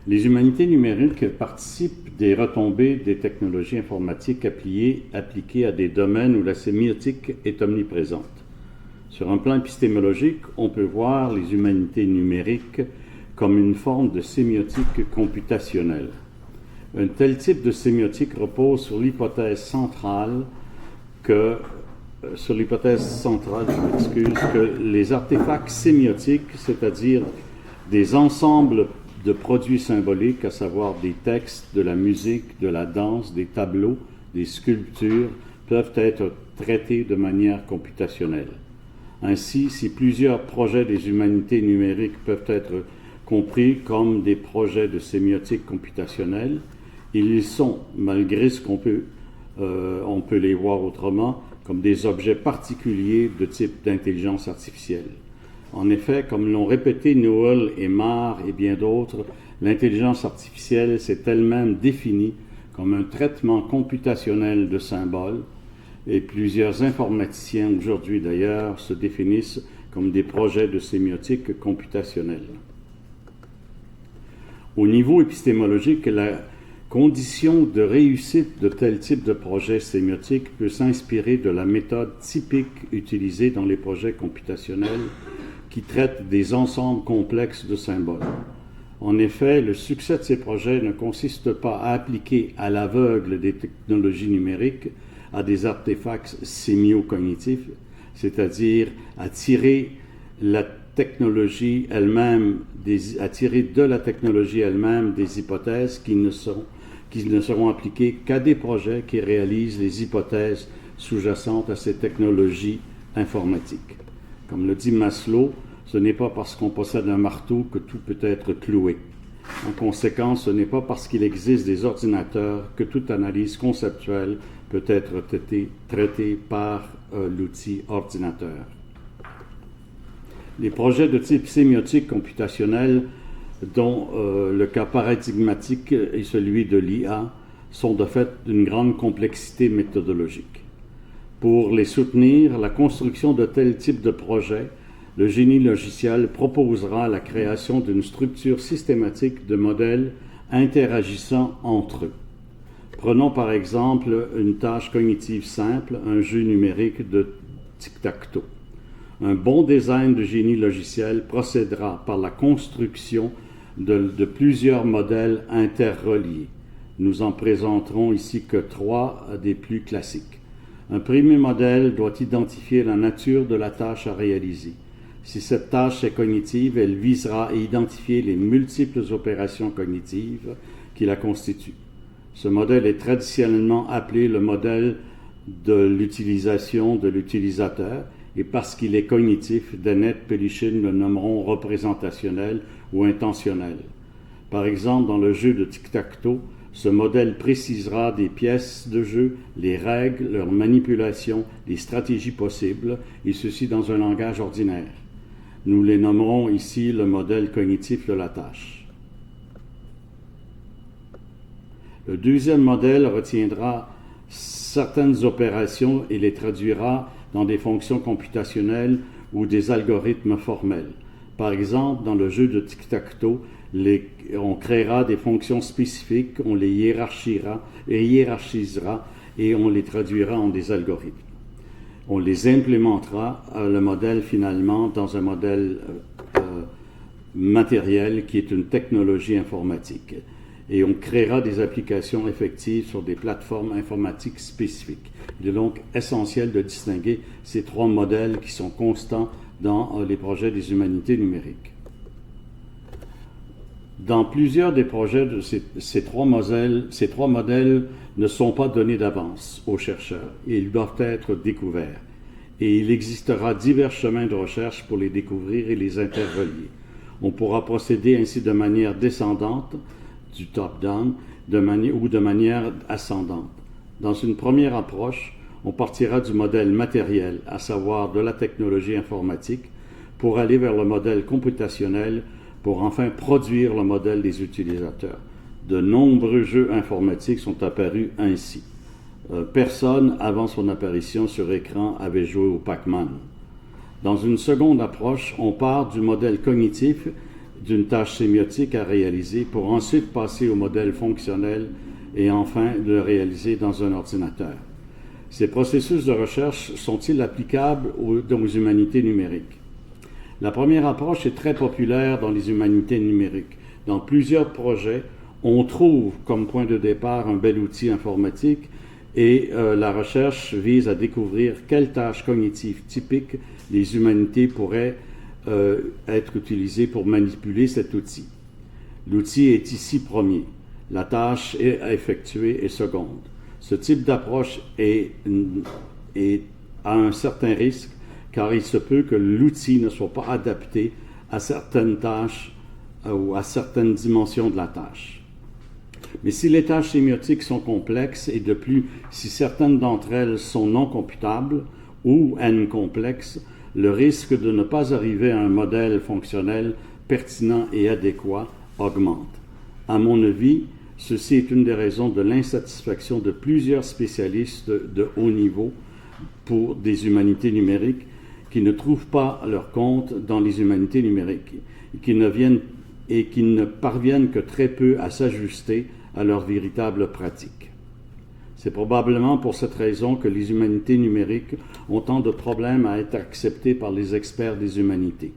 Les humanités numériques participent des retombées des technologies informatiques appliquées à des domaines où la sémiotique est omniprésente. Sur un plan épistémologique, on peut voir les humanités numériques comme une forme de sémiotique computationnelle. Un tel type de sémiotique repose sur l'hypothèse centrale que les artefacts sémiotiques, c'est-à-dire des ensembles de produits symboliques, à savoir des textes, de la musique, de la danse, des tableaux, des sculptures, peuvent être traités de manière computationnelle. Ainsi, si plusieurs projets des humanités numériques peuvent être compris comme des projets de sémiotique computationnelle, ils sont, malgré ce on peut les voir autrement, comme des objets particuliers de type d'intelligence artificielle. En effet, comme l'ont répété Newell et Marr et bien d'autres, l'intelligence artificielle s'est elle-même définie comme un traitement computationnel de symboles, et plusieurs informaticiens aujourd'hui d'ailleurs se définissent comme des projets de sémiotique computationnelle. Au niveau épistémologique, la condition de réussite de tel type de projet sémiotique peut s'inspirer de la méthode typique utilisée dans les projets computationnels qui traitent des ensembles complexes de symboles. En effet, le succès de ces projets ne consiste pas à appliquer à l'aveugle des technologies numériques à des artefacts sémio-cognitifs, c'est-à-dire à tirer de la technologie elle-même des hypothèses qui ne seront appliquées qu'à des projets qui réalisent les hypothèses sous-jacentes à ces technologies informatiques. Comme le dit Maslow, ce n'est pas parce qu'on possède un marteau que tout peut être cloué. En conséquence, ce n'est pas parce qu'il existe des ordinateurs que toute analyse conceptuelle peut être traitée par l'outil ordinateur. Les projets de type sémiotique computationnel, dont le cas paradigmatique est celui de l'IA, sont de fait d'une grande complexité méthodologique. Pour les soutenir, la construction de tel type de projet, le génie logiciel proposera la création d'une structure systématique de modèles interagissant entre eux. Prenons par exemple une tâche cognitive simple, un jeu numérique de tic-tac-toe. Un bon design de génie logiciel procédera par la construction de plusieurs modèles interreliés. Nous en présenterons ici que 3 des plus classiques. Un premier modèle doit identifier la nature de la tâche à réaliser. Si cette tâche est cognitive, elle visera à identifier les multiples opérations cognitives qui la constituent. Ce modèle est traditionnellement appelé le modèle de l'utilisation de l'utilisateur, et parce qu'il est cognitif, Dennett et Pelichin le nommeront représentationnel ou intentionnel. Par exemple, dans le jeu de tic-tac-toe, ce modèle précisera des pièces de jeu, les règles, leur manipulation, les stratégies possibles, et ceci dans un langage ordinaire. Nous les nommerons ici le modèle cognitif de la tâche. Le deuxième modèle retiendra certaines opérations et les traduira dans des fonctions computationnelles ou des algorithmes formels. Par exemple, dans le jeu de tic-tac-toe, on créera des fonctions spécifiques, on les hiérarchisera et on les traduira en des algorithmes. On les implémentera, le modèle finalement, dans un modèle matériel qui est une technologie informatique. Et on créera des applications effectives sur des plateformes informatiques spécifiques. Il est donc essentiel de distinguer ces 3 modèles qui sont constants dans les projets des humanités numériques. Dans plusieurs des projets de ces trois modèles ne sont pas donnés d'avance aux chercheurs et ils doivent être découverts. Et il existera divers chemins de recherche pour les découvrir et les interrelier. On pourra procéder ainsi de manière descendante, du top-down, ou de manière ascendante. Dans une première approche, on partira du modèle matériel, à savoir de la technologie informatique, pour aller vers le modèle computationnel, pour enfin produire le modèle des utilisateurs. De nombreux jeux informatiques sont apparus ainsi. Personne, avant son apparition sur écran, avait joué au Pac-Man. Dans une seconde approche, on part du modèle cognitif d'une tâche sémiotique à réaliser pour ensuite passer au modèle fonctionnel et enfin de le réaliser dans un ordinateur. Ces processus de recherche sont-ils applicables aux humanités numériques? La première approche est très populaire dans les humanités numériques. Dans plusieurs projets, on trouve comme point de départ un bel outil informatique et la recherche vise à découvrir quelles tâches cognitives typiques les humanités pourraient être utilisées pour manipuler cet outil. L'outil est ici premier. La tâche à effectuer est seconde. Ce type d'approche a un certain risque car il se peut que l'outil ne soit pas adapté à certaines tâches ou à certaines dimensions de la tâche. Mais si les tâches sémiotiques sont complexes et de plus, si certaines d'entre elles sont non computables ou n complexes, le risque de ne pas arriver à un modèle fonctionnel pertinent et adéquat augmente. À mon avis, ceci est une des raisons de l'insatisfaction de plusieurs spécialistes de haut niveau pour des humanités numériques qui ne trouvent pas leur compte dans les humanités numériques et qui ne parviennent que très peu à s'ajuster à leur véritable pratique. C'est probablement pour cette raison que les humanités numériques ont tant de problèmes à être acceptées par les experts des humanités.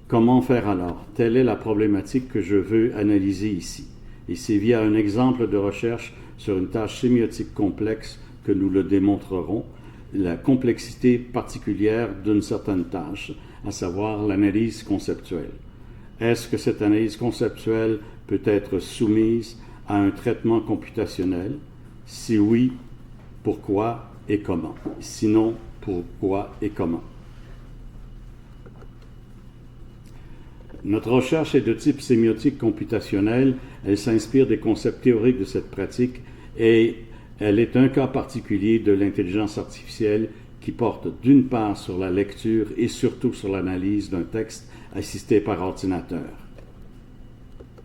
Comment faire alors? Telle est la problématique que je veux analyser ici. Et c'est via un exemple de recherche sur une tâche sémiotique complexe que nous le démontrerons, la complexité particulière d'une certaine tâche, à savoir l'analyse conceptuelle. Est-ce que cette analyse conceptuelle peut être soumise à un traitement computationnel? Si oui, pourquoi et comment? Sinon, pourquoi et comment? Notre recherche est de type sémiotique computationnel. Elle s'inspire des concepts théoriques de cette pratique et elle est un cas particulier de l'intelligence artificielle qui porte d'une part sur la lecture et surtout sur l'analyse d'un texte assisté par ordinateur.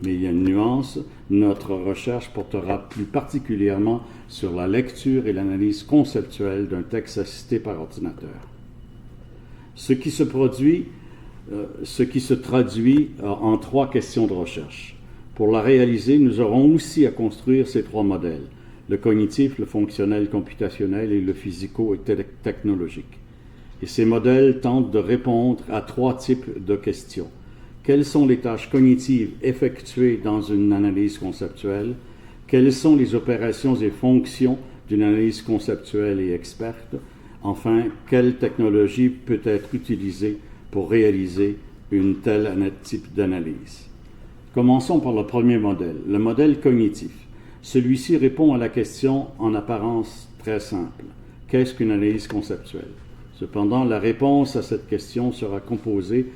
Mais il y a une nuance, notre recherche portera plus particulièrement sur la lecture et l'analyse conceptuelle d'un texte assisté par ordinateur. Ce qui se traduit en 3 questions de recherche. Pour la réaliser, nous aurons aussi à construire ces 3 modèles, le cognitif, le fonctionnel computationnel et le physico-technologique. Et ces modèles tentent de répondre à 3 types de questions. Quelles sont les tâches cognitives effectuées dans une analyse conceptuelle? Quelles sont les opérations et fonctions d'une analyse conceptuelle et experte? Enfin, quelle technologie peut être utilisée pour réaliser une telle type d'analyse? Commençons par le premier modèle, le modèle cognitif. Celui-ci répond à la question en apparence très simple. Qu'est-ce qu'une analyse conceptuelle? Cependant, la réponse à cette question sera composée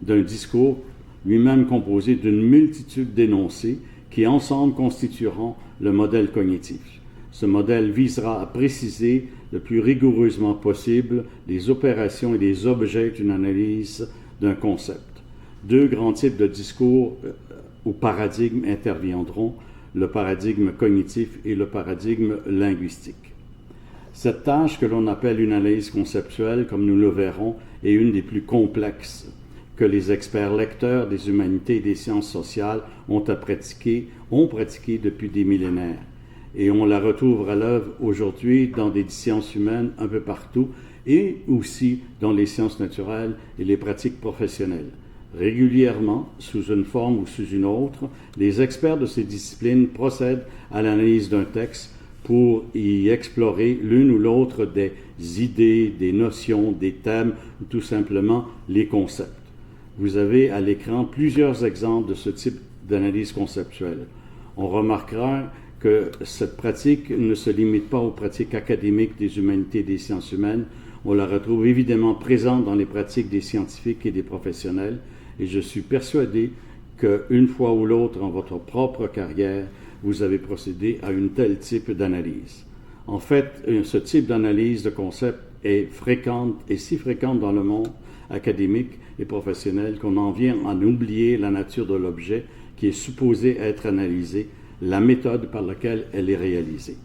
d'un discours lui-même composé d'une multitude d'énoncés qui ensemble constitueront le modèle cognitif. Ce modèle visera à préciser le plus rigoureusement possible les opérations et les objets d'une analyse d'un concept. 2 grands types de discours ou paradigmes interviendront, le paradigme cognitif et le paradigme linguistique. Cette tâche que l'on appelle une analyse conceptuelle, comme nous le verrons, est une des plus complexes que les experts lecteurs des humanités et des sciences sociales ont pratiqué depuis des millénaires. Et on la retrouve à l'œuvre aujourd'hui dans des sciences humaines un peu partout et aussi dans les sciences naturelles et les pratiques professionnelles. Régulièrement, sous une forme ou sous une autre, les experts de ces disciplines procèdent à l'analyse d'un texte pour y explorer l'une ou l'autre des idées, des notions, des thèmes ou tout simplement les concepts. Vous avez à l'écran plusieurs exemples de ce type d'analyse conceptuelle. On remarquera que cette pratique ne se limite pas aux pratiques académiques des humanités et des sciences humaines. On la retrouve évidemment présente dans les pratiques des scientifiques et des professionnels, et je suis persuadé qu'une fois ou l'autre en votre propre carrière, vous avez procédé à une telle type d'analyse. En fait, ce type d'analyse de concept est fréquente et si fréquente dans le monde académique et professionnel qu'on en vient à oublier la nature de l'objet qui est supposé être analysé, la méthode par laquelle elle est réalisée.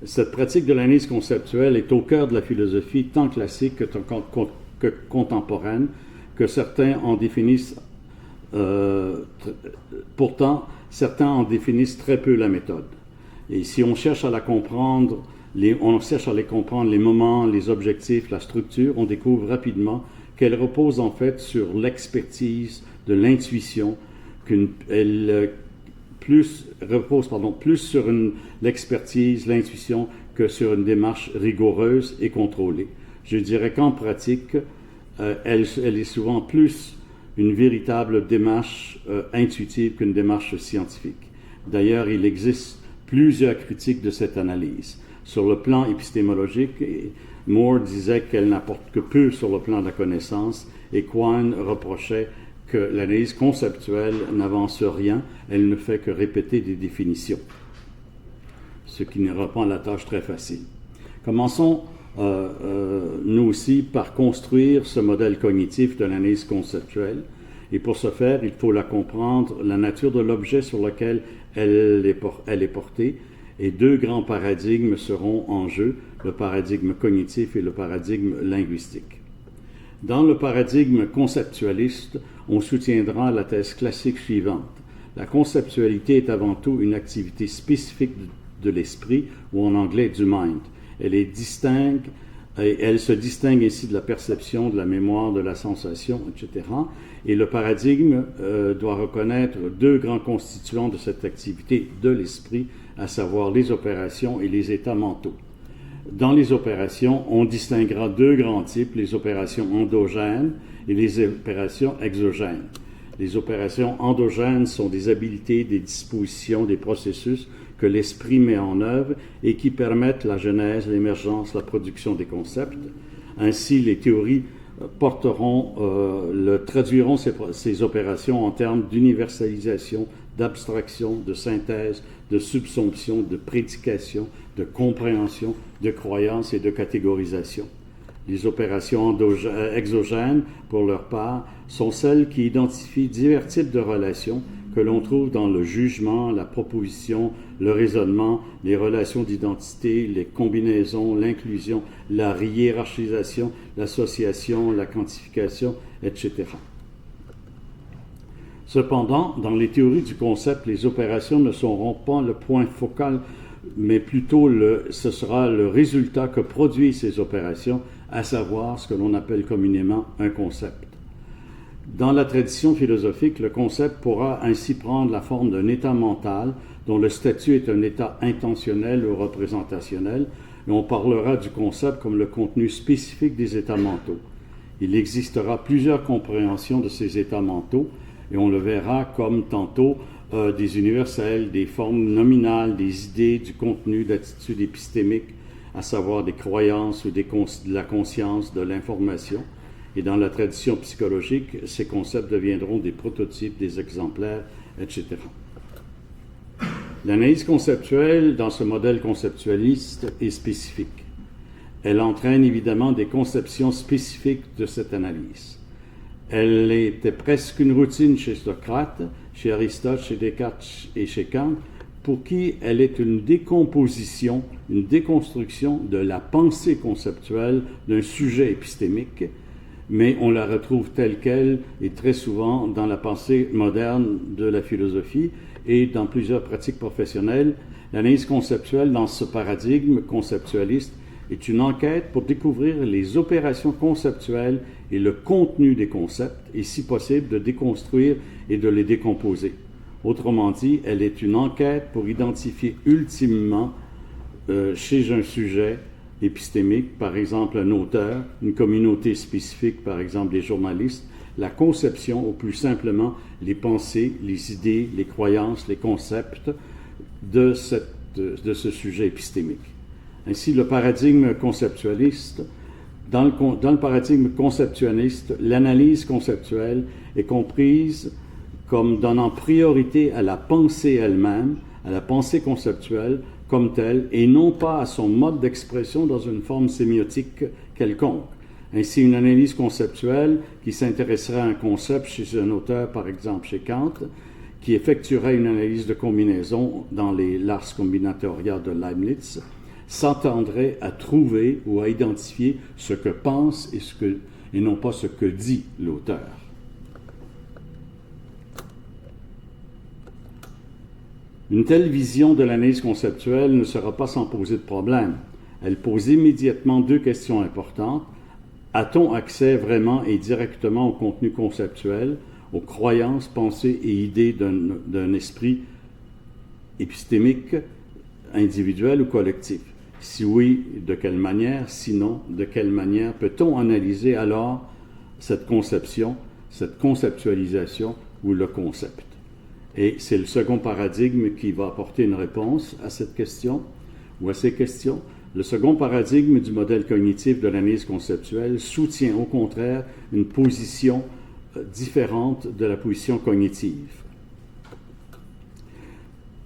Cette pratique de l'analyse conceptuelle est au cœur de la philosophie tant classique que que contemporaine, que certains en définissent pourtant, certains en définissent très peu la méthode. Et si on cherche à la comprendre, on cherche à les comprendre, les moments, les objectifs, la structure, on découvre rapidement qu'elle repose en fait sur l'expertise de l'intuition, plus sur l'expertise, l'intuition, que sur une démarche rigoureuse et contrôlée. Je dirais qu'en pratique, elle est souvent plus une véritable démarche intuitive qu'une démarche scientifique. D'ailleurs, il existe plusieurs critiques de cette analyse. Sur le plan épistémologique, Moore disait qu'elle n'apporte que peu sur le plan de la connaissance et Quine reprochait que l'analyse conceptuelle n'avance rien, elle ne fait que répéter des définitions, ce qui ne rend pas la tâche très facile. Commençons nous aussi par construire ce modèle cognitif de l'analyse conceptuelle. Et pour ce faire, il faut la comprendre, la nature de l'objet sur lequel elle est portée. Et deux grands paradigmes seront en jeu, le paradigme cognitif et le paradigme linguistique. Dans le paradigme conceptualiste, on soutiendra la thèse classique suivante. La conceptualité est avant tout une activité spécifique de l'esprit, ou en anglais du mind. Elle se distingue ainsi de la perception, de la mémoire, de la sensation, etc. Et le paradigme doit reconnaître deux grands constituants de cette activité de l'esprit, à savoir les opérations et les états mentaux. Dans les opérations, on distinguera deux grands types, les opérations endogènes et les opérations exogènes. Les opérations endogènes sont des habiletés, des dispositions, des processus que l'esprit met en œuvre et qui permettent la genèse, l'émergence, la production des concepts. Ainsi, les théories traduiront ces opérations en termes d'universalisation, d'abstraction, de synthèse, de subsomption, de prédication, de compréhension, de croyance et de catégorisation. Les opérations exogènes, pour leur part, sont celles qui identifient divers types de relations que l'on trouve dans le jugement, la proposition, le raisonnement, les relations d'identité, les combinaisons, l'inclusion, la hiérarchisation, l'association, la quantification, etc. Cependant, dans les théories du concept, les opérations ne seront pas le point focal, mais plutôt ce sera le résultat que produisent ces opérations, à savoir ce que l'on appelle communément un concept. Dans la tradition philosophique, le concept pourra ainsi prendre la forme d'un état mental dont le statut est un état intentionnel ou représentationnel, et on parlera du concept comme le contenu spécifique des états mentaux. Il existera plusieurs compréhensions de ces états mentaux, et on le verra comme tantôt des universels, des formes nominales, des idées, du contenu, d'attitudes épistémiques, à savoir des croyances ou de la conscience, de l'information. Et dans la tradition psychologique, ces concepts deviendront des prototypes, des exemplaires, etc. L'analyse conceptuelle, dans ce modèle conceptualiste, est spécifique. Elle entraîne évidemment des conceptions spécifiques de cette analyse. Elle était presque une routine chez Socrate, chez Aristote, chez Descartes et chez Kant, pour qui elle est une décomposition, une déconstruction de la pensée conceptuelle d'un sujet épistémique, mais on la retrouve telle qu'elle et très souvent dans la pensée moderne de la philosophie et dans plusieurs pratiques professionnelles. L'analyse conceptuelle dans ce paradigme conceptualiste est une enquête pour découvrir les opérations conceptuelles et le contenu des concepts et, si possible, de déconstruire et de les décomposer. Autrement dit, elle est une enquête pour identifier ultimement chez un sujet épistémique, par exemple un auteur, une communauté spécifique, par exemple des journalistes, la conception, ou plus simplement les pensées, les idées, les croyances, les concepts de ce sujet épistémique. Ainsi, le paradigme conceptualiste, dans le paradigme conceptualiste, l'analyse conceptuelle est comprise comme donnant priorité à la pensée elle-même, à la pensée conceptuelle comme telle, et non pas à son mode d'expression dans une forme sémiotique quelconque. Ainsi, une analyse conceptuelle qui s'intéresserait à un concept chez un auteur, par exemple chez Kant, qui effectuerait une analyse de combinaison dans les L'Ars Combinatoria de Leibniz, s'attendrait à trouver ou à identifier ce que pense et non pas ce que dit l'auteur. Une telle vision de l'analyse conceptuelle ne sera pas sans poser de problème. Elle pose immédiatement deux questions importantes. A-t-on accès vraiment et directement au contenu conceptuel, aux croyances, pensées et idées d'un esprit épistémique, individuel ou collectif? Si oui, de quelle manière? Sinon, de quelle manière peut-on analyser alors cette conception, cette conceptualisation ou le concept? Et c'est le second paradigme qui va apporter une réponse à cette question ou à ces questions. Le second paradigme du modèle cognitif de l'analyse conceptuelle soutient au contraire une position différente de la position cognitive.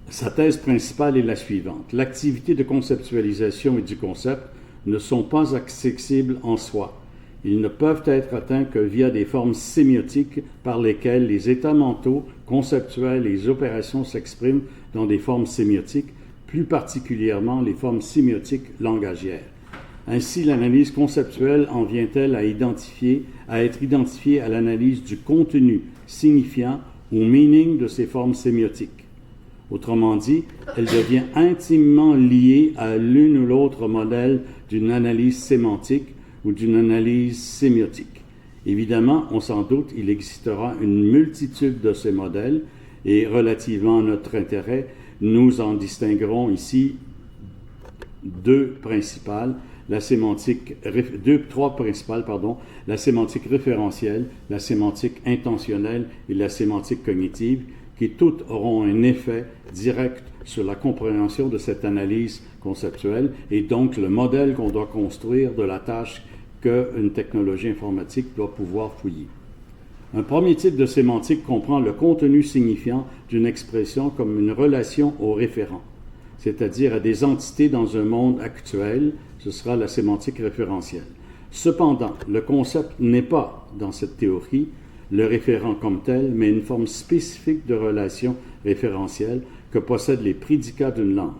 Sa thèse principale est la suivante. L'activité de conceptualisation et du concept ne sont pas accessibles en soi. Ils ne peuvent être atteints que via des formes sémiotiques par lesquelles les états mentaux, conceptuels et les opérations s'expriment dans des formes sémiotiques, plus particulièrement les formes sémiotiques langagières. Ainsi, l'analyse conceptuelle en vient-elle à être identifiée à l'analyse du contenu signifiant ou meaning de ces formes sémiotiques. Autrement dit, elle devient intimement liée à l'une ou l'autre modèle d'une analyse sémantique ou d'une analyse sémiotique. Évidemment, on s'en doute, il existera une multitude de ces modèles et relativement à notre intérêt, nous en distinguerons ici trois principales, la sémantique référentielle, la sémantique intentionnelle et la sémantique cognitive, qui toutes auront un effet direct sur la compréhension de cette analyse conceptuelle et donc le modèle qu'on doit construire de la tâche qu'une technologie informatique doit pouvoir fouiller. Un premier type de sémantique comprend le contenu signifiant d'une expression comme une relation au référent, c'est-à-dire à des entités dans un monde actuel, ce sera la sémantique référentielle. Cependant, le concept n'est pas, dans cette théorie, le référent comme tel, mais une forme spécifique de relation référentielle que possèdent les prédicats d'une langue.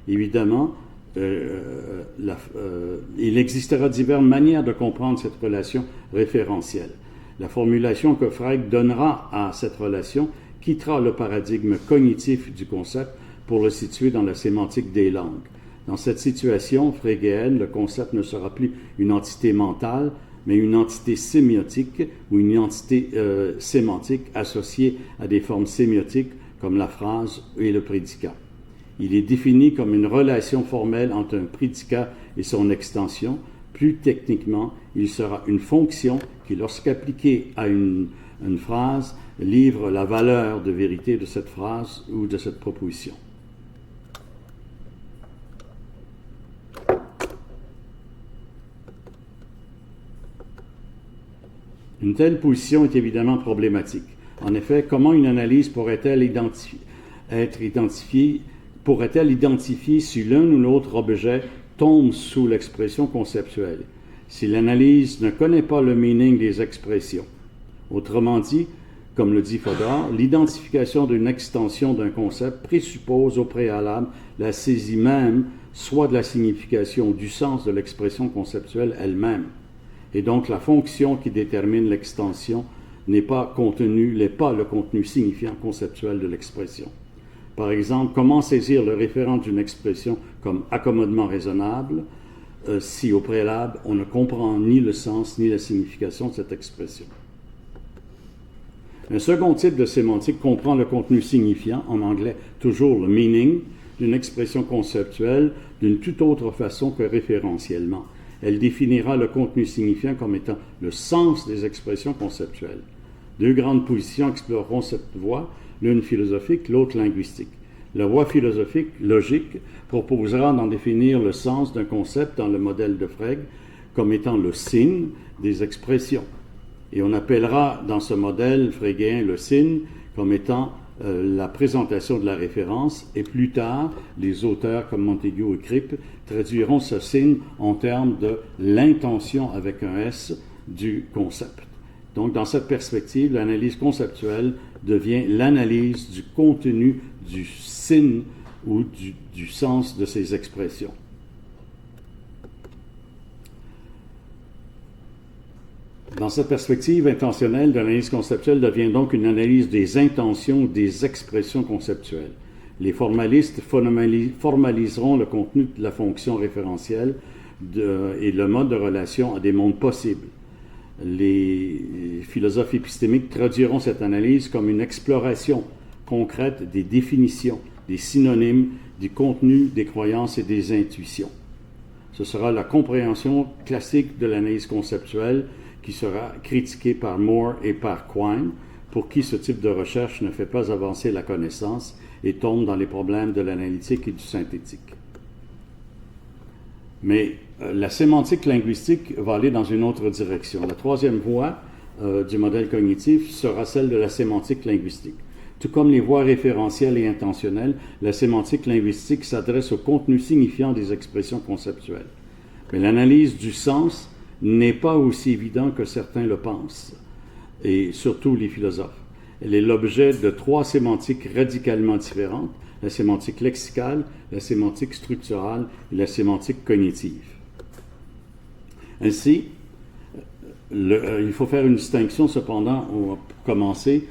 Évidemment, il existera diverses manières de comprendre cette relation référentielle. La formulation que Frege donnera à cette relation quittera le paradigme cognitif du concept pour le situer dans la sémantique des langues. Dans cette situation frégéenne, le concept ne sera plus une entité mentale, mais une entité sémiotique ou une entité sémantique associée à des formes sémiotiques comme la phrase et le prédicat. Il est défini comme une relation formelle entre un prédicat et son extension. Plus techniquement, il sera une fonction qui, lorsqu'appliquée à une phrase, livre la valeur de vérité de cette phrase ou de cette proposition. Une telle position est évidemment problématique. En effet, comment une analyse pourrait-elle identifier si l'un ou l'autre objet tombe sous l'expression conceptuelle, si l'analyse ne connaît pas le meaning des expressions? Autrement dit, comme le dit Fodor, l'identification d'une extension d'un concept présuppose au préalable la saisie même, soit de la signification ou du sens de l'expression conceptuelle elle-même. Et donc, la fonction qui détermine l'extension n'est pas le contenu signifiant conceptuel de l'expression. Par exemple, comment saisir le référent d'une expression comme accommodement raisonnable si au préalable on ne comprend ni le sens ni la signification de cette expression? Un second type de sémantique comprend le contenu signifiant, en anglais toujours le meaning, d'une expression conceptuelle d'une toute autre façon que référentiellement. Elle définira le contenu signifiant comme étant le sens des expressions conceptuelles. Deux grandes positions exploreront cette voie, l'une philosophique, l'autre linguistique. La voie philosophique, logique, proposera d'en définir le sens d'un concept dans le modèle de Frege comme étant le signe des expressions. Et on appellera dans ce modèle frégéen le signe comme étant la présentation de la référence, et plus tard, les auteurs comme Montaigu et Cripp traduiront ce signe en termes de l'intention avec un S du concept. Donc, dans cette perspective, l'analyse conceptuelle devient l'analyse du contenu du signe ou du sens de ces expressions. Dans cette perspective intentionnelle de l'analyse conceptuelle devient donc une analyse des intentions, des expressions conceptuelles. Les formalistes formaliseront le contenu de la fonction référentielle et le mode de relation à des mondes possibles. Les philosophes épistémiques traduiront cette analyse comme une exploration concrète des définitions, des synonymes, du contenu, des croyances et des intuitions. Ce sera la compréhension classique de l'analyse conceptuelle qui sera critiquée par Moore et par Quine, pour qui ce type de recherche ne fait pas avancer la connaissance et tombe dans les problèmes de l'analytique et du synthétique. Mais la sémantique linguistique va aller dans une autre direction. La troisième voie du modèle cognitif sera celle de la sémantique linguistique. Tout comme les voies référentielles et intentionnelles, la sémantique linguistique s'adresse au contenu signifiant des expressions conceptuelles. Mais l'analyse du sens n'est pas aussi évidente que certains le pensent, et surtout les philosophes. Elle est l'objet de trois sémantiques radicalement différentes, la sémantique lexicale, la sémantique structurale et la sémantique cognitive. Ainsi, il faut faire une distinction cependant, pour commencer,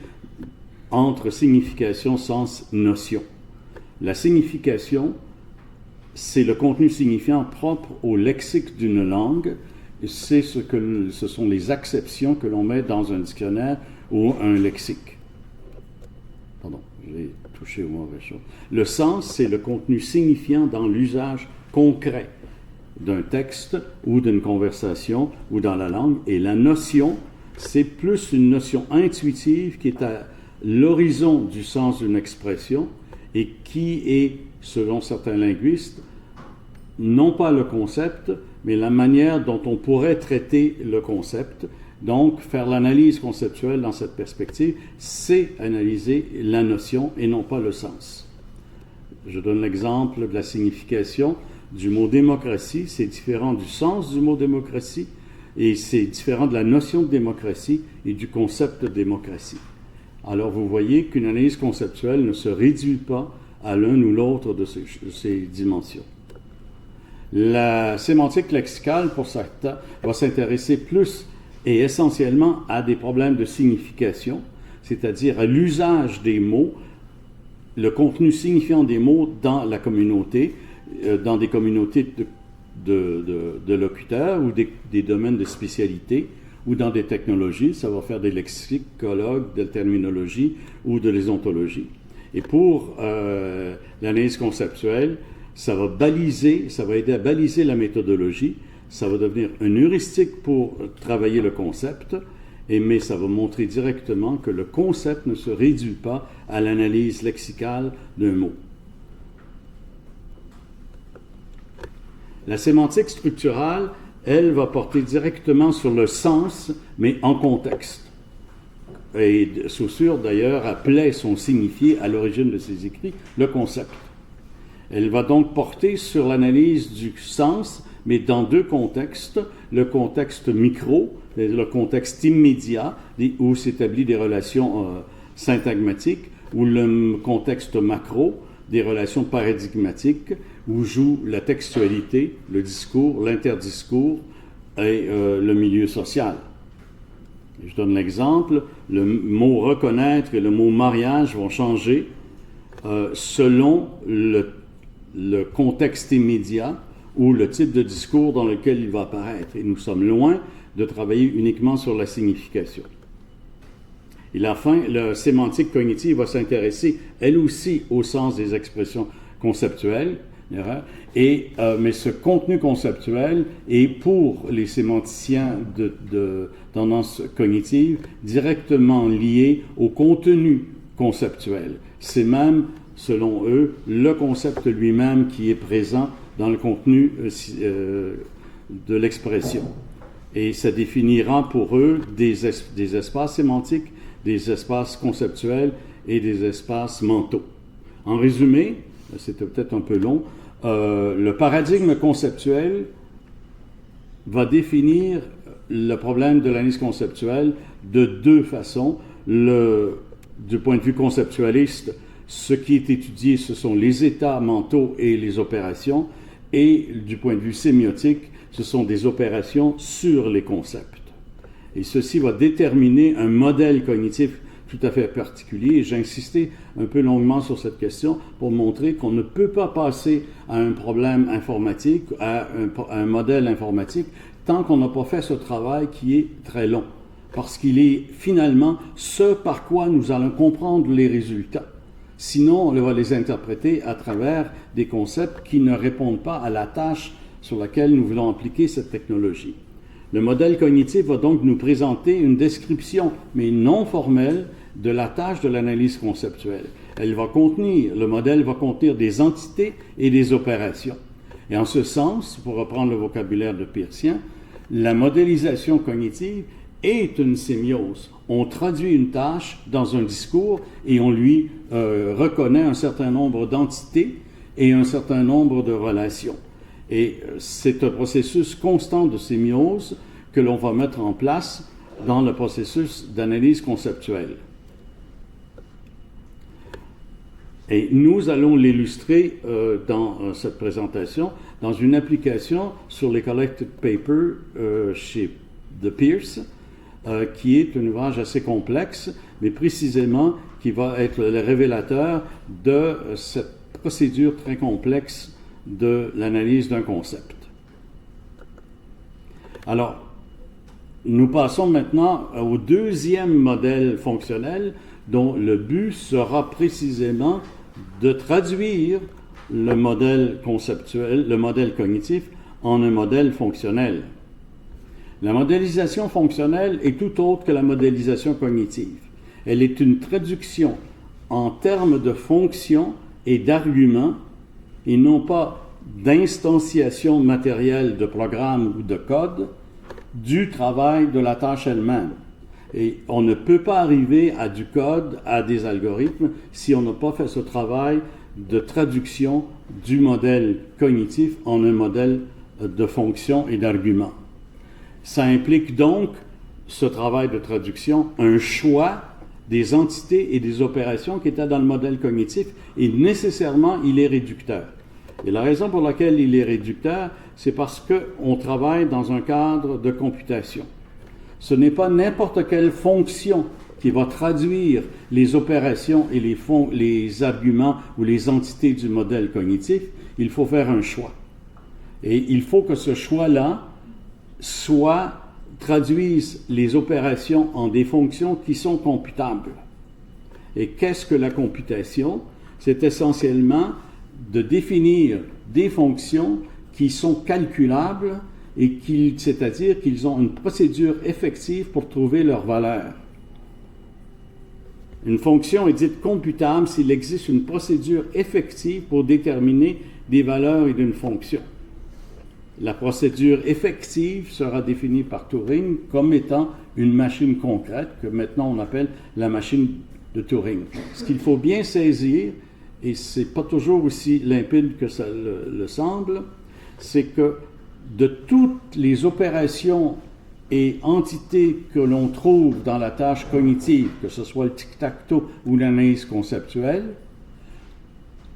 entre signification, sens, notion. La signification, c'est le contenu signifiant propre au lexique d'une langue. Ce sont les acceptions que l'on met dans un dictionnaire ou un lexique. Pardon, j'ai touché aux mauvaises choses. Le sens, c'est le contenu signifiant dans l'usage concret d'un texte ou d'une conversation ou dans la langue. Et la notion, c'est plus une notion intuitive qui est à l'horizon du sens d'une expression et qui est, selon certains linguistes, non pas le concept, mais la manière dont on pourrait traiter le concept. Donc, faire l'analyse conceptuelle dans cette perspective, c'est analyser la notion et non pas le sens. Je donne l'exemple de la signification du mot démocratie. C'est différent du sens du mot démocratie et c'est différent de la notion de démocratie et du concept de démocratie. Alors, vous voyez qu'une analyse conceptuelle ne se réduit pas à l'un ou l'autre de ces dimensions. La sémantique lexicale, pour certains, va s'intéresser plus et essentiellement à des problèmes de signification, c'est-à-dire à l'usage des mots, le contenu signifiant des mots dans la communauté, dans des communautés de locuteurs ou des domaines de spécialité, ou dans des technologies, ça va faire des lexicologues, de la terminologie ou de l'ésontologie. Et pour l'analyse conceptuelle, ça va aider à baliser la méthodologie, ça va devenir une heuristique pour travailler le concept, mais ça va montrer directement que le concept ne se réduit pas à l'analyse lexicale d'un mot. La sémantique structurale, elle, va porter directement sur le sens, mais en contexte. Et Saussure, d'ailleurs, appelait son signifié à l'origine de ses écrits le concept. Elle va donc porter sur l'analyse du sens, mais dans deux contextes. Le contexte micro, le contexte immédiat, où s'établissent des relations syntagmatiques, ou le contexte macro, des relations paradigmatiques, où joue la textualité, le discours, l'interdiscours et le milieu social. Je donne l'exemple, le mot reconnaître et le mot mariage vont changer selon le contexte immédiat ou le type de discours dans lequel il va apparaître. Et nous sommes loin de travailler uniquement sur la signification. Et enfin, la sémantique cognitive va s'intéresser, elle aussi, au sens des expressions conceptuelles, mais ce contenu conceptuel est pour les sémanticiens de tendance cognitive directement lié au contenu conceptuel. C'est même, selon eux, le concept lui-même qui est présent dans le contenu de l'expression. Et ça définira pour eux des espaces sémantiques, des espaces conceptuels et des espaces mentaux. En résumé, c'était peut-être un peu long, le paradigme conceptuel va définir le problème de l'analyse conceptuelle de deux façons. Du point de vue conceptualiste, ce qui est étudié, ce sont les états mentaux et les opérations, et du point de vue sémiotique, ce sont des opérations sur les concepts. Et ceci va déterminer un modèle cognitif tout à fait particulier. Et j'ai insisté un peu longuement sur cette question pour montrer qu'on ne peut pas passer à un problème informatique, à un modèle informatique, tant qu'on n'a pas fait ce travail qui est très long. Parce qu'il est finalement ce par quoi nous allons comprendre les résultats. Sinon, on va les interpréter à travers des concepts qui ne répondent pas à la tâche sur laquelle nous voulons appliquer cette technologie. Le modèle cognitif va donc nous présenter une description, mais non formelle, de la tâche de l'analyse conceptuelle. Le modèle va contenir des entités et des opérations. Et en ce sens, pour reprendre le vocabulaire de Peircien, la modélisation cognitive est une sémiose. On traduit une tâche dans un discours et on lui reconnaît un certain nombre d'entités et un certain nombre de relations. Et c'est un processus constant de sémiose que l'on va mettre en place dans le processus d'analyse conceptuelle. Et nous allons l'illustrer dans cette présentation dans une application sur les collected papers de Peirce, qui est un ouvrage assez complexe, mais précisément qui va être le révélateur de cette procédure très complexe de l'analyse d'un concept. Alors, nous passons maintenant au deuxième modèle fonctionnel dont le but sera précisément de traduire le modèle conceptuel, le modèle cognitif, en un modèle fonctionnel. La modélisation fonctionnelle est tout autre que la modélisation cognitive. Elle est une traduction en termes de fonctions et d'arguments et non pas d'instanciation matérielle de programme ou de code du travail de la tâche elle-même. Et on ne peut pas arriver à du code, à des algorithmes, si on n'a pas fait ce travail de traduction du modèle cognitif en un modèle de fonctions et d'arguments. Ça implique donc, ce travail de traduction, un choix des entités et des opérations qui étaient dans le modèle cognitif, et nécessairement, il est réducteur. Et la raison pour laquelle il est réducteur, c'est parce qu'on travaille dans un cadre de computation. Ce n'est pas n'importe quelle fonction qui va traduire les opérations et les arguments ou les entités du modèle cognitif. Il faut faire un choix. Et il faut que ce choix-là traduise les opérations en des fonctions qui sont computables. Et qu'est-ce que la computation? C'est essentiellement de définir des fonctions qui sont calculables et c'est-à-dire qu'ils ont une procédure effective pour trouver leur valeur. Une fonction est dite computable s'il existe une procédure effective pour déterminer des valeurs d'une fonction. La procédure effective sera définie par Turing comme étant une machine concrète que maintenant on appelle la machine de Turing. Ce qu'il faut bien saisir, et ce n'est pas toujours aussi limpide que ça le semble, c'est que de toutes les opérations et entités que l'on trouve dans la tâche cognitive, que ce soit le tic-tac-toe ou l'analyse conceptuelle,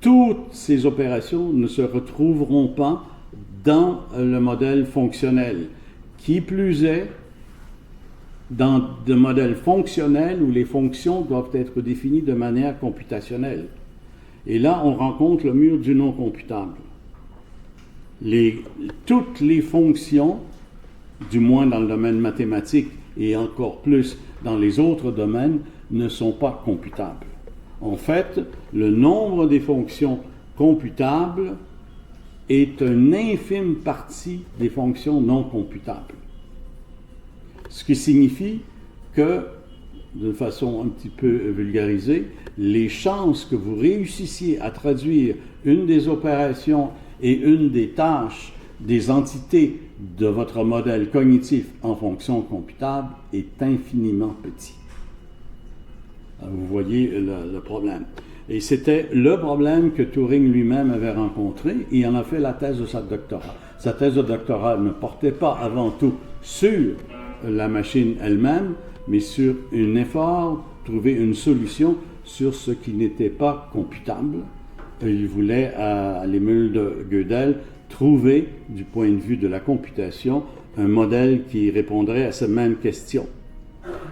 toutes ces opérations ne se retrouveront pas dans le modèle fonctionnel. Qui plus est, dans le modèle fonctionnel où les fonctions doivent être définies de manière computationnelle. Et là, on rencontre le mur du non computable. Toutes les fonctions, du moins dans le domaine mathématique et encore plus dans les autres domaines, ne sont pas computables. En fait, le nombre des fonctions computables est une infime partie des fonctions non computables. Ce qui signifie que, de façon un petit peu vulgarisée, les chances que vous réussissiez à traduire une des opérations et une des tâches des entités de votre modèle cognitif en fonction computable est infiniment petit. Vous voyez le problème. Et c'était le problème que Turing lui-même avait rencontré, et il en a fait la thèse de sa doctorat. Sa thèse de doctorat ne portait pas avant tout sur la machine elle-même, mais sur un effort, trouver une solution sur ce qui n'était pas computable. Il voulait, à l'émule de Gödel, trouver, du point de vue de la computation, un modèle qui répondrait à cette même question.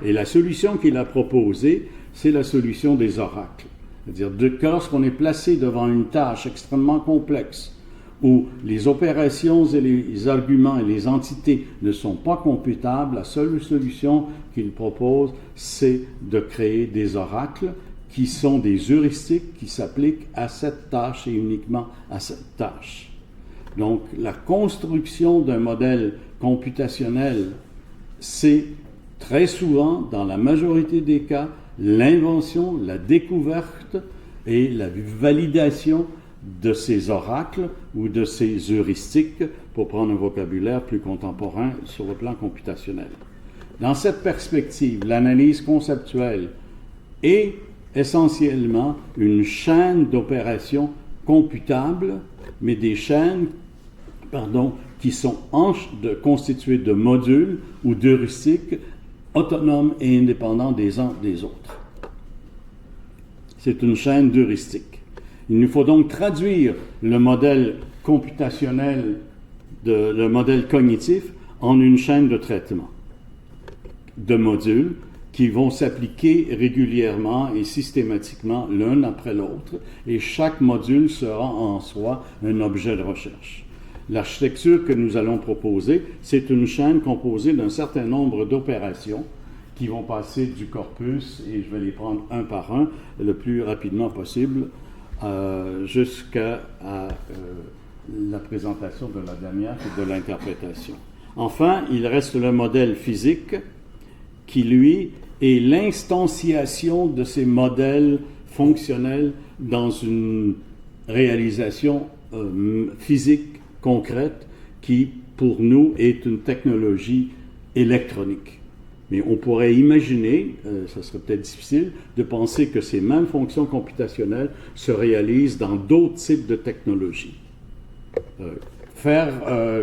Et la solution qu'il a proposée, c'est la solution des oracles. C'est-à-dire que lorsqu'on est placé devant une tâche extrêmement complexe, où les opérations et les arguments et les entités ne sont pas computables, la seule solution qu'il propose, c'est de créer des oracles qui sont des heuristiques qui s'appliquent à cette tâche et uniquement à cette tâche. Donc, la construction d'un modèle computationnel, c'est très souvent, dans la majorité des cas, l'invention, la découverte et la validation de ces oracles ou de ces heuristiques, pour prendre un vocabulaire plus contemporain sur le plan computationnel. Dans cette perspective, l'analyse conceptuelle est essentiellement une chaîne d'opérations computables, mais des chaînes qui sont constituées de modules ou d'heuristiques autonomes et indépendants des uns des autres. C'est une chaîne d'heuristiques. Il nous faut donc traduire le modèle computationnel, le modèle cognitif, en une chaîne de traitement de modules qui vont s'appliquer régulièrement et systématiquement l'un après l'autre, et chaque module sera en soi un objet de recherche. L'architecture que nous allons proposer, c'est une chaîne composée d'un certain nombre d'opérations qui vont passer du corpus, et je vais les prendre un par un le plus rapidement possible, jusqu'à la présentation de la dernière et de l'interprétation. Enfin, il reste le modèle physique qui, lui, est l'instanciation de ces modèles fonctionnels dans une réalisation physique concrète qui, pour nous, est une technologie électronique. Mais on pourrait imaginer, ça serait peut-être difficile, de penser que ces mêmes fonctions computationnelles se réalisent dans d'autres types de technologies. Faire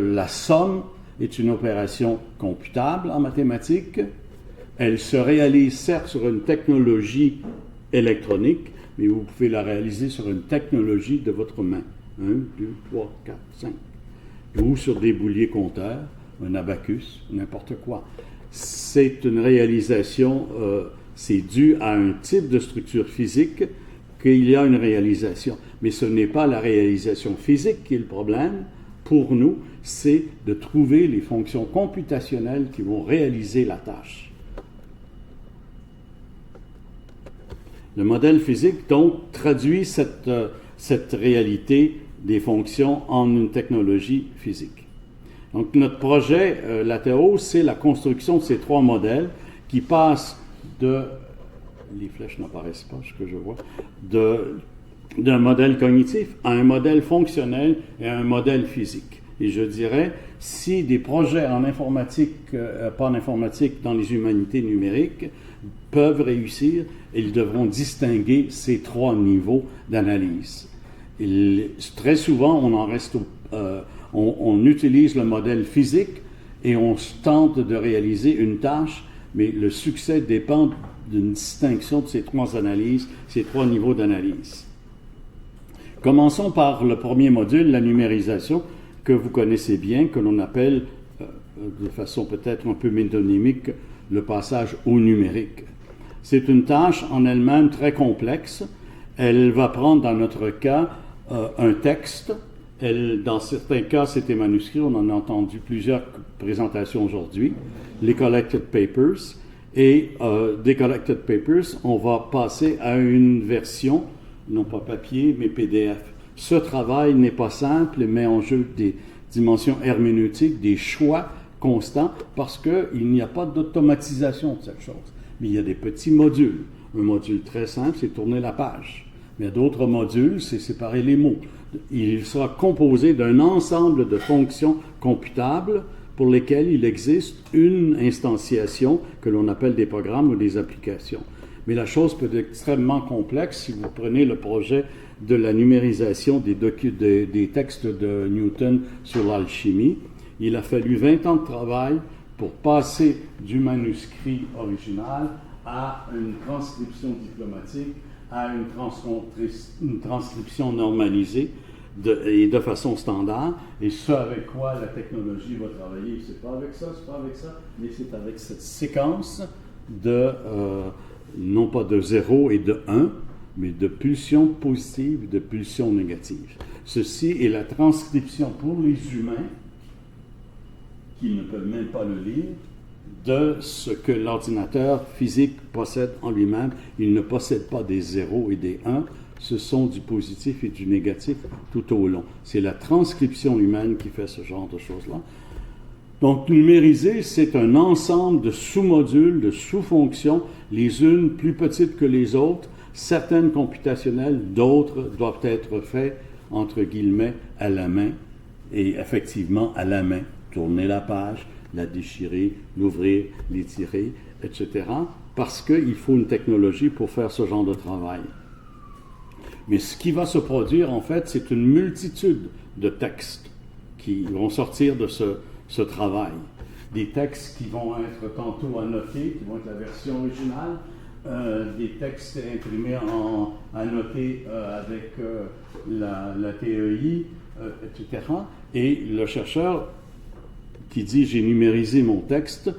la somme est une opération computable en mathématiques. Elle se réalise certes sur une technologie électronique, mais vous pouvez la réaliser sur une technologie de votre main. 1, 2, 3, 4, 5. Ou sur des bouliers compteurs, un abacus, n'importe quoi. C'est une réalisation, c'est dû à un type de structure physique qu'il y a une réalisation. Mais ce n'est pas la réalisation physique qui est le problème. Pour nous, c'est de trouver les fonctions computationnelles qui vont réaliser la tâche. Le modèle physique, donc, traduit cette réalité des fonctions en une technologie physique. Donc, notre projet latéraux, c'est la construction de ces trois modèles qui passent les flèches n'apparaissent pas, ce que je vois, d'un modèle cognitif à un modèle fonctionnel et à un modèle physique. Et je dirais, si des projets en informatique, pas en informatique, dans les humanités numériques, peuvent réussir, ils devront distinguer ces trois niveaux d'analyse. Très souvent, on en reste on utilise le modèle physique et on tente de réaliser une tâche, mais le succès dépend d'une distinction de ces trois analyses, ces trois niveaux d'analyse. Commençons par le premier module, la numérisation, que vous connaissez bien, que l'on appelle, de façon peut-être un peu métonymique, le passage au numérique. C'est une tâche en elle-même très complexe. Elle va prendre, dans notre cas, un texte. Dans certains cas, c'était manuscrit. On en a entendu plusieurs présentations aujourd'hui. Les collected papers. Et des collected papers, on va passer à une version, non pas papier, mais PDF. Ce travail n'est pas simple et met en jeu des dimensions herméneutiques, des choix constants, parce qu'il n'y a pas d'automatisation de cette chose. Mais il y a des petits modules. Un module très simple, c'est tourner la page. Mais il y a d'autres modules, c'est séparer les mots. Il sera composé d'un ensemble de fonctions computables pour lesquelles il existe une instantiation que l'on appelle des programmes ou des applications. Mais la chose peut être extrêmement complexe si vous prenez le projet de la numérisation des textes de Newton sur l'alchimie. Il a fallu 20 ans de travail pour passer du manuscrit original à une transcription diplomatique, à une transcription normalisée, et de façon standard. Et ce avec quoi la technologie va travailler, c'est pas avec ça, mais c'est avec cette séquence de, non pas de 0 et de 1, mais de pulsions positives et de pulsions négatives. Ceci est la transcription pour les humains, qui ne peuvent même pas le lire, de ce que l'ordinateur physique possède en lui-même. Il ne possède pas des 0 et des 1, ce sont du positif et du négatif tout au long. C'est la transcription humaine qui fait ce genre de choses-là. Donc, numériser, c'est un ensemble de sous-modules, de sous-fonctions, les unes plus petites que les autres, certaines computationnelles, d'autres doivent être faites, entre guillemets, à la main, et effectivement à la main. Tourner la page, la déchirer, l'ouvrir, l'étirer, etc. Parce qu'il faut une technologie pour faire ce genre de travail. Mais ce qui va se produire, en fait, c'est une multitude de textes qui vont sortir de ce travail. Des textes qui vont être tantôt annotés, qui vont être la version originale, des textes imprimés annotés avec la TEI, etc. Et le chercheur qui dit « j'ai numérisé mon texte »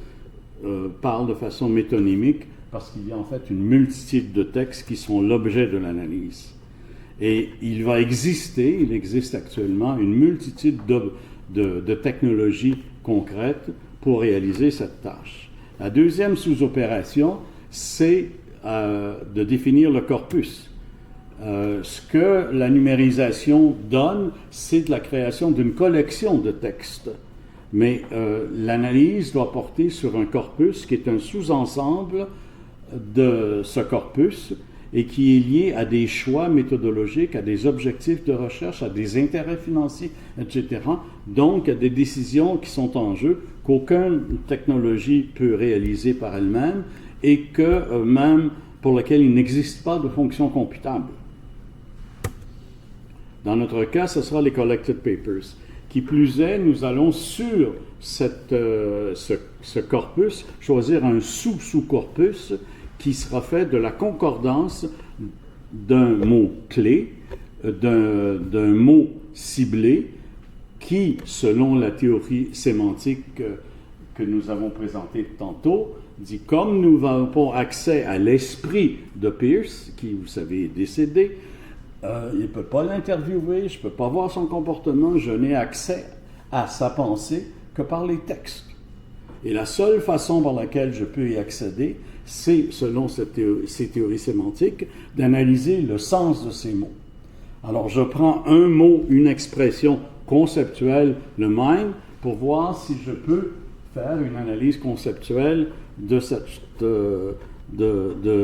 parle de façon métonymique parce qu'il y a en fait une multitude de textes qui sont l'objet de l'analyse. Et il existe actuellement une multitude de technologies concrètes pour réaliser cette tâche. La deuxième sous-opération, c'est de définir le corpus. Ce que la numérisation donne, c'est la création d'une collection de textes. Mais l'analyse doit porter sur un corpus qui est un sous-ensemble de ce corpus et qui est lié à des choix méthodologiques, à des objectifs de recherche, à des intérêts financiers, etc. Donc, à des décisions qui sont en jeu, qu'aucune technologie peut réaliser par elle-même et que même pour lesquelles il n'existe pas de fonction computable. Dans notre cas, ce sera les collected papers. Qui plus est, nous allons sur ce corpus choisir un sous-corpus qui sera fait de la concordance d'un mot-clé, d'un mot ciblé, qui, selon la théorie sémantique que nous avons présentée tantôt, dit comme nous n'avons pas accès à l'esprit de Peirce, qui, vous savez, est décédé, il ne peut pas l'interviewer, je ne peux pas voir son comportement, je n'ai accès à sa pensée que par les textes. Et la seule façon par laquelle je peux y accéder, c'est, selon ces théories sémantiques, d'analyser le sens de ces mots. Alors, je prends un mot, une expression conceptuelle, le mind, pour voir si je peux faire une analyse conceptuelle de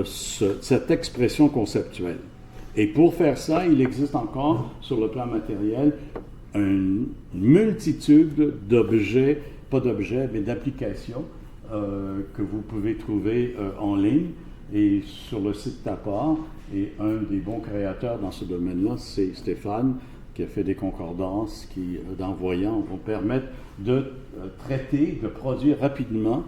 cette expression conceptuelle. Et pour faire ça, il existe encore, sur le plan matériel, une multitude d'objets, pas d'objets, mais d'applications que vous pouvez trouver en ligne et sur le site Tapar. Et un des bons créateurs dans ce domaine-là, c'est Stéphane, qui a fait des concordances qui, dans Voyant, vont permettre de traiter, de produire rapidement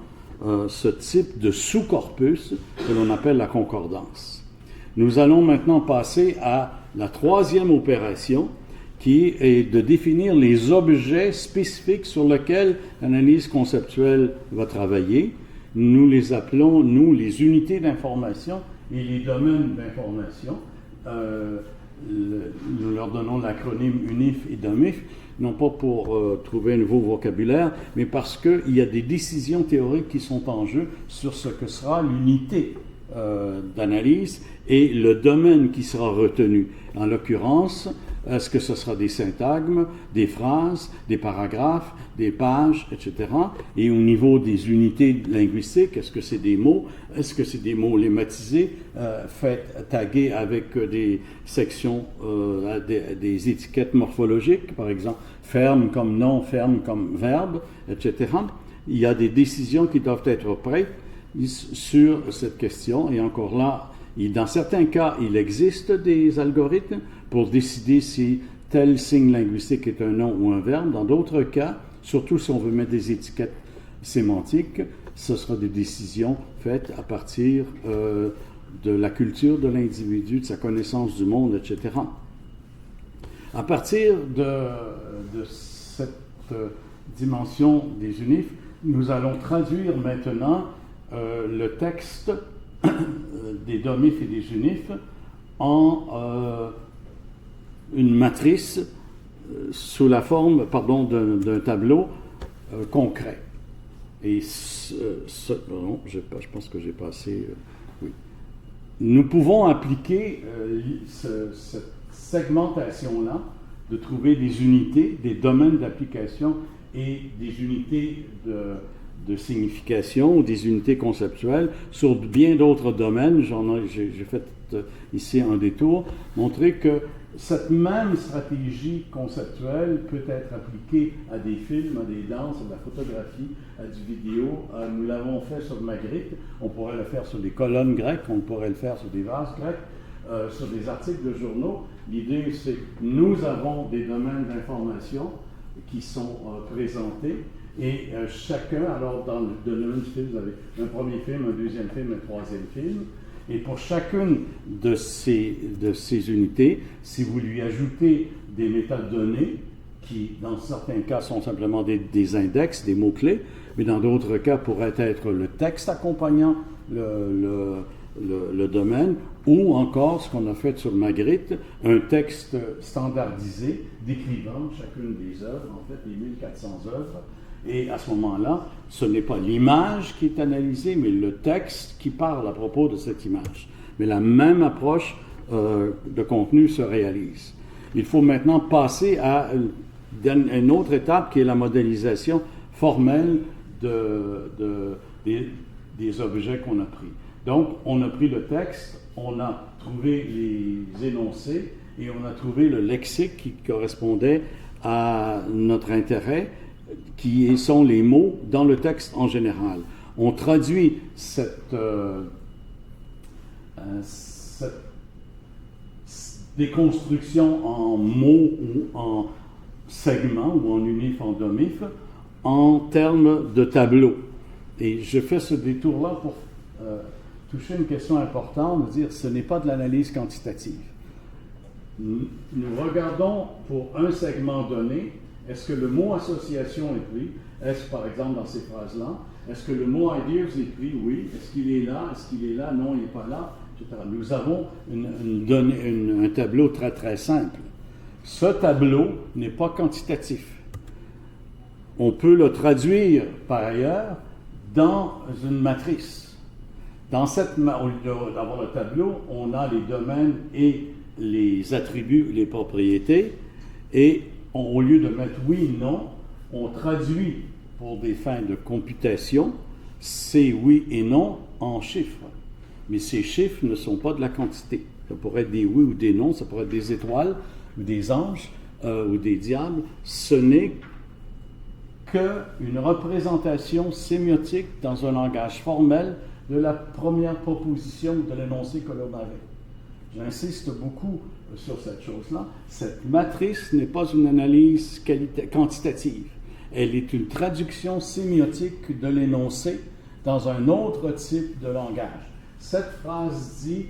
ce type de sous-corpus que l'on appelle la concordance. Nous allons maintenant passer à la troisième opération, qui est de définir les objets spécifiques sur lesquels l'analyse conceptuelle va travailler. Nous les appelons, nous, les unités d'information et les domaines d'information. Nous leur donnons l'acronyme UNIF et DOMIF, non pas pour trouver un nouveau vocabulaire, mais parce qu'il y a des décisions théoriques qui sont en jeu sur ce que sera l'unité d'analyse et le domaine qui sera retenu. En l'occurrence, est-ce que ce sera des syntagmes, des phrases, des paragraphes, des pages, etc. Et au niveau des unités linguistiques, est-ce que c'est des mots? Est-ce que c'est des mots lématisés, tagués avec des sections, des étiquettes morphologiques, par exemple, ferme comme nom, ferme comme verbe, etc. Il y a des décisions qui doivent être prises sur cette question. Et encore là, dans certains cas, il existe des algorithmes pour décider si tel signe linguistique est un nom ou un verbe. Dans d'autres cas, surtout si on veut mettre des étiquettes sémantiques, ce sera des décisions faites à partir de la culture de l'individu, de sa connaissance du monde, etc. À partir de cette dimension des UNIF, nous allons traduire maintenant le texte des DOMIF et des UNIF en une matrice sous la forme, d'un tableau concret. Et pardon, je pense que j'ai passé... oui. Nous pouvons appliquer cette segmentation-là, de trouver des unités, des domaines d'application et des unités de signification ou des unités conceptuelles sur bien d'autres domaines. J'ai fait ici un détour, montrer que cette même stratégie conceptuelle peut être appliquée à des films, à des danses, à de la photographie, à du vidéo. Nous l'avons fait sur Magritte, on pourrait le faire sur des colonnes grecques, on pourrait le faire sur des vases grecs, sur des articles de journaux. L'idée, c'est que nous avons des domaines d'information qui sont présentés et chacun, alors dans le domaine du film, vous avez un premier film, un deuxième film, un troisième film. Et pour chacune de ces unités, si vous lui ajoutez des métadonnées, qui dans certains cas sont simplement des index, des mots-clés, mais dans d'autres cas pourraient être le texte accompagnant le domaine, ou encore ce qu'on a fait sur Magritte, un texte standardisé décrivant chacune des œuvres, en fait les 1400 œuvres. Et à ce moment-là, ce n'est pas l'image qui est analysée, mais le texte qui parle à propos de cette image. Mais la même approche de contenu se réalise. Il faut maintenant passer à une autre étape qui est la modélisation formelle des objets qu'on a pris. Donc, on a pris le texte, on a trouvé les énoncés et on a trouvé le lexique qui correspondait à notre intérêt, qui sont les mots dans le texte en général. On traduit cette déconstruction en mots ou en segments ou en unif, en domif, en termes de tableau. Et je fais ce détour-là pour toucher une question importante, de dire ce n'est pas de l'analyse quantitative. Nous regardons pour un segment donné, est-ce que le mot association est pris? Est-ce, par exemple, dans ces phrases-là? Est-ce que le mot ideas est pris? Oui. Est-ce qu'il est là? Est-ce qu'il est là? Non, il n'est pas là, etc. Nous avons un tableau très, très simple. Ce tableau n'est pas quantitatif. On peut le traduire, par ailleurs, dans une matrice. Dans cette, au lieu d'avoir le tableau, on a les domaines et les attributs, les propriétés, et au lieu de mettre oui, non, on traduit pour des fins de computation ces oui et non en chiffres. Mais ces chiffres ne sont pas de la quantité. Ça pourrait être des oui ou des non, ça pourrait être des étoiles ou des anges ou des diables. Ce n'est qu'une représentation sémiotique dans un langage formel de la première proposition de l'énoncé que l'on avait. J'insiste beaucoup sur cette chose-là. Cette matrice n'est pas une analyse quantitative. Elle est une traduction sémiotique de l'énoncé dans un autre type de langage. Cette phrase dit,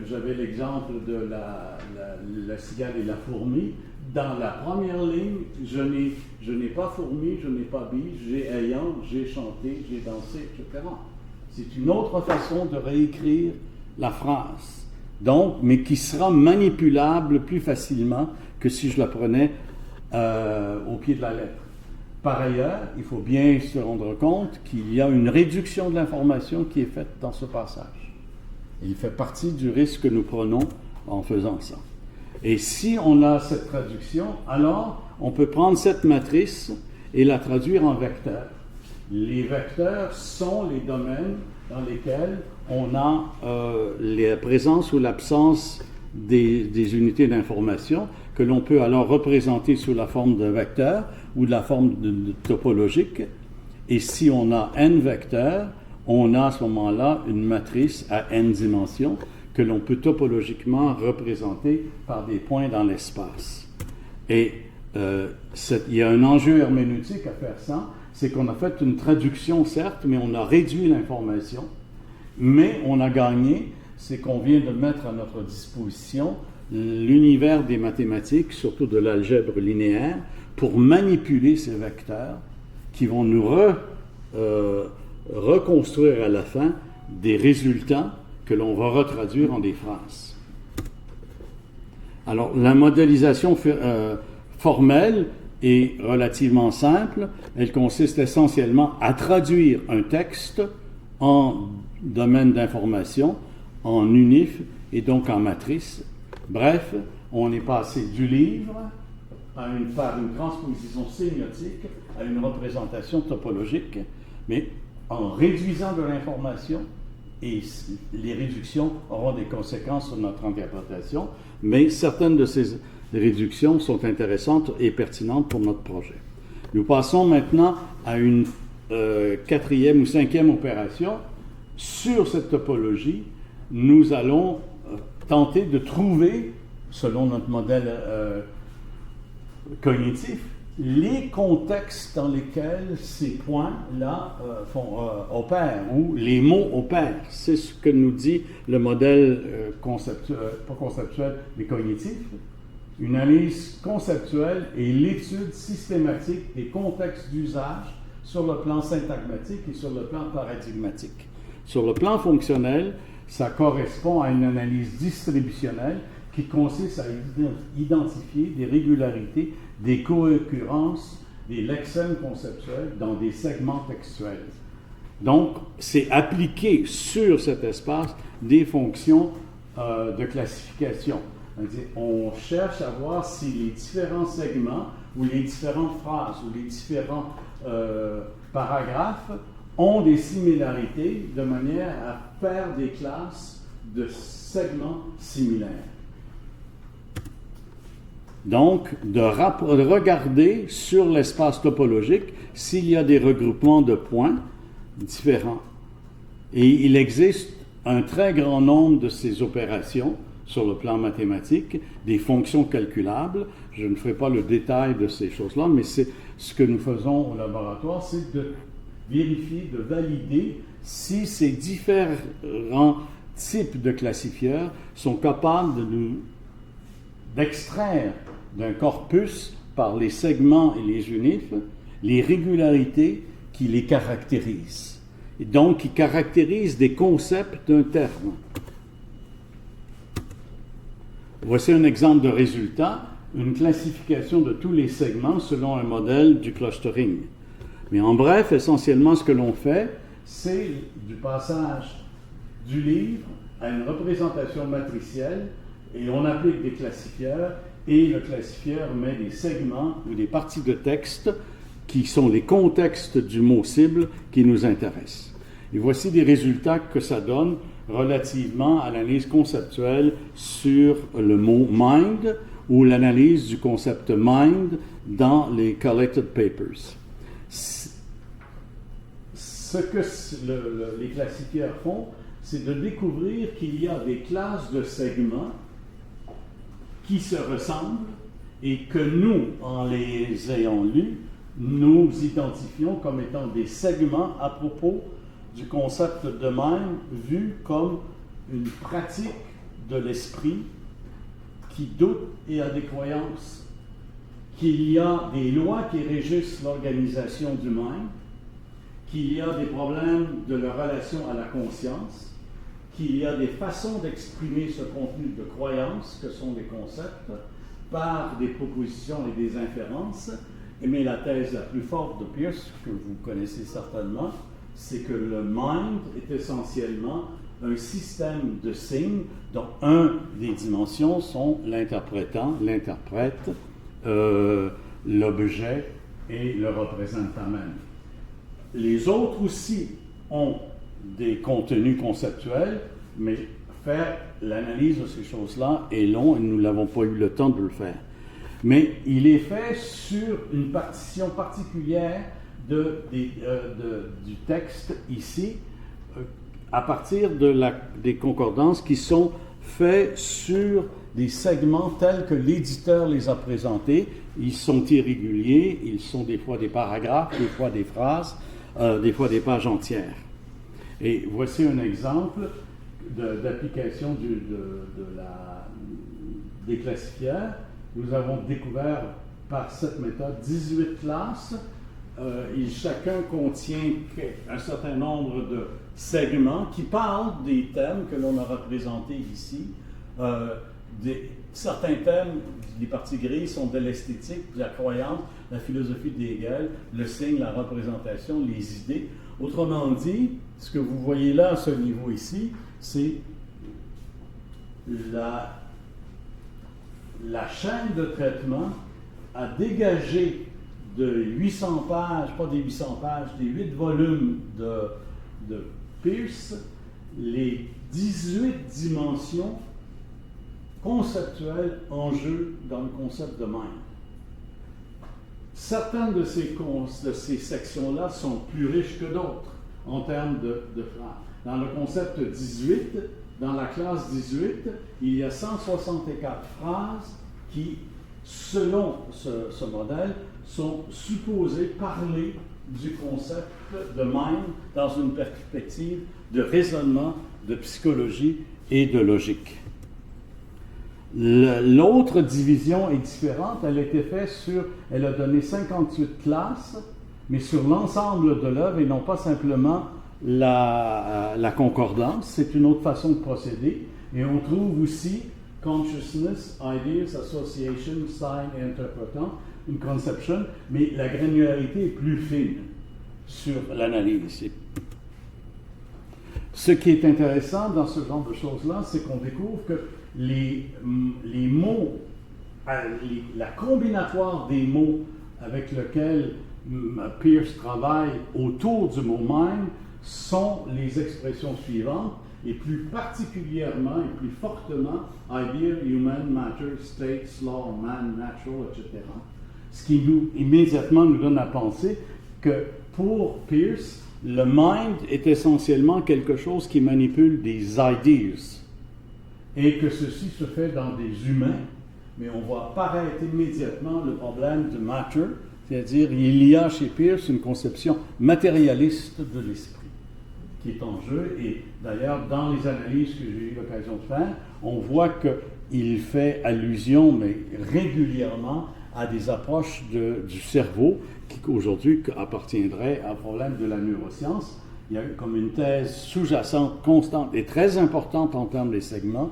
j'avais l'exemple de la cigale et la fourmi. Dans la première ligne, je n'ai pas fourmi, je n'ai pas bille, j'ai ayant, j'ai chanté, j'ai dansé, etc. C'est une autre façon de réécrire la phrase, donc, mais qui sera manipulable plus facilement que si je la prenais au pied de la lettre. Par ailleurs, il faut bien se rendre compte qu'il y a une réduction de l'information qui est faite dans ce passage. Il fait partie du risque que nous prenons en faisant ça. Et si on a cette traduction, alors on peut prendre cette matrice et la traduire en vecteurs. Les vecteurs sont les domaines dans lesquels on a la présence ou l'absence des unités d'information que l'on peut alors représenter sous la forme d'un vecteur ou de la forme topologique. Et si on a n vecteurs, on a à ce moment-là une matrice à n dimensions que l'on peut topologiquement représenter par des points dans l'espace. Et il y a un enjeu herméneutique à faire ça, c'est qu'on a fait une traduction, certes, mais on a réduit l'information, mais on a gagné c'est qu'on vient de mettre à notre disposition l'univers des mathématiques, surtout de l'algèbre linéaire, pour manipuler ces vecteurs qui vont nous reconstruire à la fin des résultats que l'on va retraduire en des phrases. Alors, la modélisation formelle est relativement simple. Elle consiste essentiellement à traduire un texte en domaine d'information, en unif et donc en matrice. Bref, on est passé du livre par une transposition sémiotique à une représentation topologique, mais en réduisant de l'information, et les réductions auront des conséquences sur notre interprétation, mais certaines de ces réductions sont intéressantes et pertinentes pour notre projet. Nous passons maintenant à une quatrième ou cinquième opération. Sur cette topologie, nous allons tenter de trouver, selon notre modèle cognitif, les contextes dans lesquels ces points-là opèrent, ou les mots opèrent. C'est ce que nous dit le modèle pas conceptuel, mais cognitif. Une analyse conceptuelle est l'étude systématique des contextes d'usage sur le plan syntagmatique et sur le plan paradigmatique. Sur le plan fonctionnel, ça correspond à une analyse distributionnelle qui consiste à identifier des régularités, des co-occurrences, des lexèmes conceptuels dans des segments textuels. Donc, c'est appliquer sur cet espace des fonctions de classification. C'est-à-dire, on cherche à voir si les différents segments ou les différentes phrases ou les différents paragraphes ont des similarités de manière à faire des classes de segments similaires. Donc, de regarder sur l'espace topologique s'il y a des regroupements de points différents. Et il existe un très grand nombre de ces opérations sur le plan mathématique, des fonctions calculables. Je ne ferai pas le détail de ces choses-là, mais c'est ce que nous faisons au laboratoire, c'est de vérifier, de valider si ces différents types de classifieurs sont capables d'extraire d'un corpus par les segments et les unifs les régularités qui les caractérisent, et donc qui caractérisent des concepts d'un terme. Voici un exemple de résultat, une classification de tous les segments selon un modèle du clustering. Mais en bref, essentiellement, ce que l'on fait, c'est du passage du livre à une représentation matricielle, et on applique des classifieurs, et le classifieur met des segments ou des parties de texte qui sont les contextes du mot cible qui nous intéressent. Et voici des résultats que ça donne relativement à l'analyse conceptuelle sur le mot mind ou l'analyse du concept mind dans les collected papers. Ce que les classifieurs font, c'est de découvrir qu'il y a des classes de segments qui se ressemblent et que nous, en les ayant lus, nous identifions comme étant des segments à propos du concept de mind vu comme une pratique de l'esprit qui doute et a des croyances, qu'il y a des lois qui régissent l'organisation du mind, qu'il y a des problèmes de leur relation à la conscience, qu'il y a des façons d'exprimer ce contenu de croyances, que sont les concepts, par des propositions et des inférences. Mais la thèse la plus forte de Peirce, que vous connaissez certainement, c'est que le mind est essentiellement un système de signes dont un des dimensions sont l'interprétant, l'interprète, l'objet et le représentant même. Les autres aussi ont des contenus conceptuels, mais faire l'analyse de ces choses-là est long et nous n'avons pas eu le temps de le faire. Mais il est fait sur une partition particulière du texte ici, à partir des concordances qui sont faites sur des segments tels que l'éditeur les a présentés. Ils sont irréguliers, ils sont des fois des paragraphes, des fois des phrases, des fois des pages entières. Et voici un exemple d'application des classifieurs. Nous avons découvert par cette méthode 18 classes. Chacun contient un certain nombre de segments qui parlent des thèmes que l'on a représentés ici. Certains thèmes, les parties grises, sont de l'esthétique, de la croyance, la philosophie d'Hegel, le signe, la représentation, les idées. Autrement dit, ce que vous voyez là à ce niveau ici, c'est la chaîne de traitement a dégagé de 800 pages, pas des 800 pages, des 8 volumes de Peirce, les 18 dimensions conceptuelles en jeu dans le concept de mind. Certaines de ces sections-là sont plus riches que d'autres en termes de phrases. Dans le concept 18, dans la classe 18, il y a 164 phrases qui, selon ce modèle, sont supposées parler du concept de mind dans une perspective de raisonnement, de psychologie et de logique. L'autre division est différente. Elle a été faite elle a donné 58 classes, mais sur l'ensemble de l'œuvre et non pas simplement la concordance. C'est une autre façon de procéder. Et on trouve aussi consciousness, ideas, association, sign et interpretant, une conception, mais la granularité est plus fine sur l'analyse. Ce qui est intéressant dans ce genre de choses-là, c'est qu'on découvre que les mots, la combinatoire des mots avec lequel Peirce travaille autour du mot mind sont les expressions suivantes, et plus particulièrement et plus fortement idea, human, matter, states, law, man, natural, etc. Ce qui immédiatement nous donne à penser que pour Peirce, le mind est essentiellement quelque chose qui manipule des ideas et que ceci se fait dans des humains, mais on voit apparaître immédiatement le problème de matter, c'est-à-dire il y a chez Peirce une conception matérialiste de l'esprit qui est en jeu, et d'ailleurs dans les analyses que j'ai eu l'occasion de faire, on voit qu'il fait allusion, mais régulièrement, à des approches du cerveau qui aujourd'hui appartiendraient à un problème de la neuroscience. Il y a comme une thèse sous-jacente, constante et très importante en termes des segments,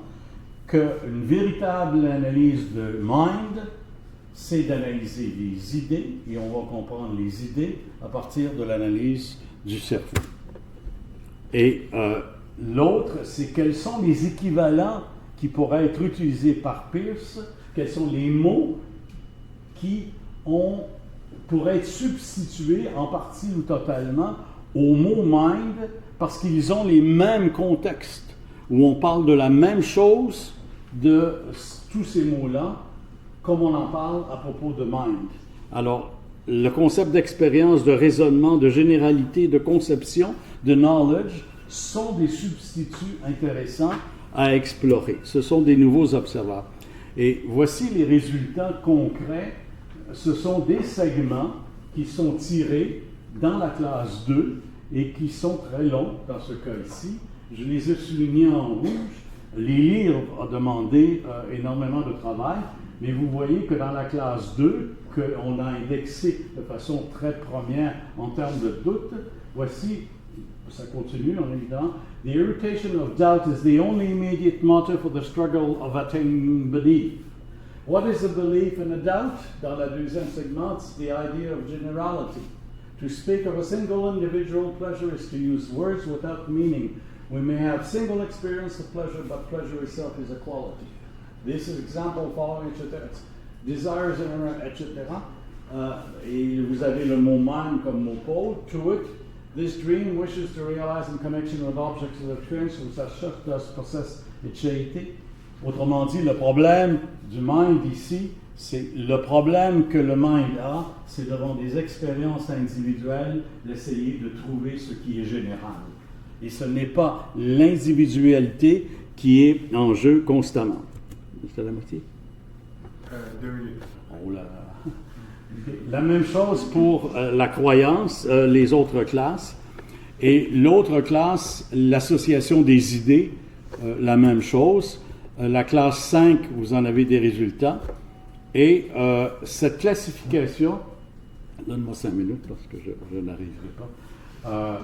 qu'une véritable analyse de mind, c'est d'analyser les idées, et on va comprendre les idées à partir de l'analyse du cerveau. Et l'autre, c'est quels sont les équivalents qui pourraient être utilisés par Peirce, quels sont les mots qui pourraient être substitués en partie ou totalement au mot mind, parce qu'ils ont les mêmes contextes, où on parle de la même chose de tous ces mots-là, comme on en parle à propos de mind. Alors, le concept d'expérience, de raisonnement, de généralité, de conception, de knowledge, sont des substituts intéressants à explorer. Ce sont des nouveaux observateurs. Et voici les résultats concrets. Ce sont des segments qui sont tirés dans la classe 2 et qui sont très longs dans ce cas ici. Je les ai soulignés en rouge. Les lire a demandé énormément de travail, mais vous voyez que dans la classe 2, qu'on a indexé de façon très première en termes de doute, voici, ça continue en évident. The irritation of doubt is the only immediate motive for the struggle of attaining belief. What is a belief and a doubt? Dans la deuxième segment, it's the idea of generality. To speak of a single individual pleasure is to use words without meaning. We may have single experience of pleasure, but pleasure itself is a quality. This is example following, etc. Desires, etc. Et vous avez le mot mind comme mot pôle. To it, this dream wishes to realize in connection with objects of experience, which as such does possess its. Autrement dit, le problème du mind ici, c'est le problème que le mind a, c'est devant des expériences individuelles d'essayer de trouver ce qui est général. Et ce n'est pas l'individualité qui est en jeu constamment. C'est à la moitié? 2 minutes. Oh là là. La même chose pour la croyance, les autres classes. Et l'autre classe, l'association des idées, la même chose. La classe 5, vous en avez des résultats. Et cette classification, donne-moi 5 minutes parce que je n'arriverai pas.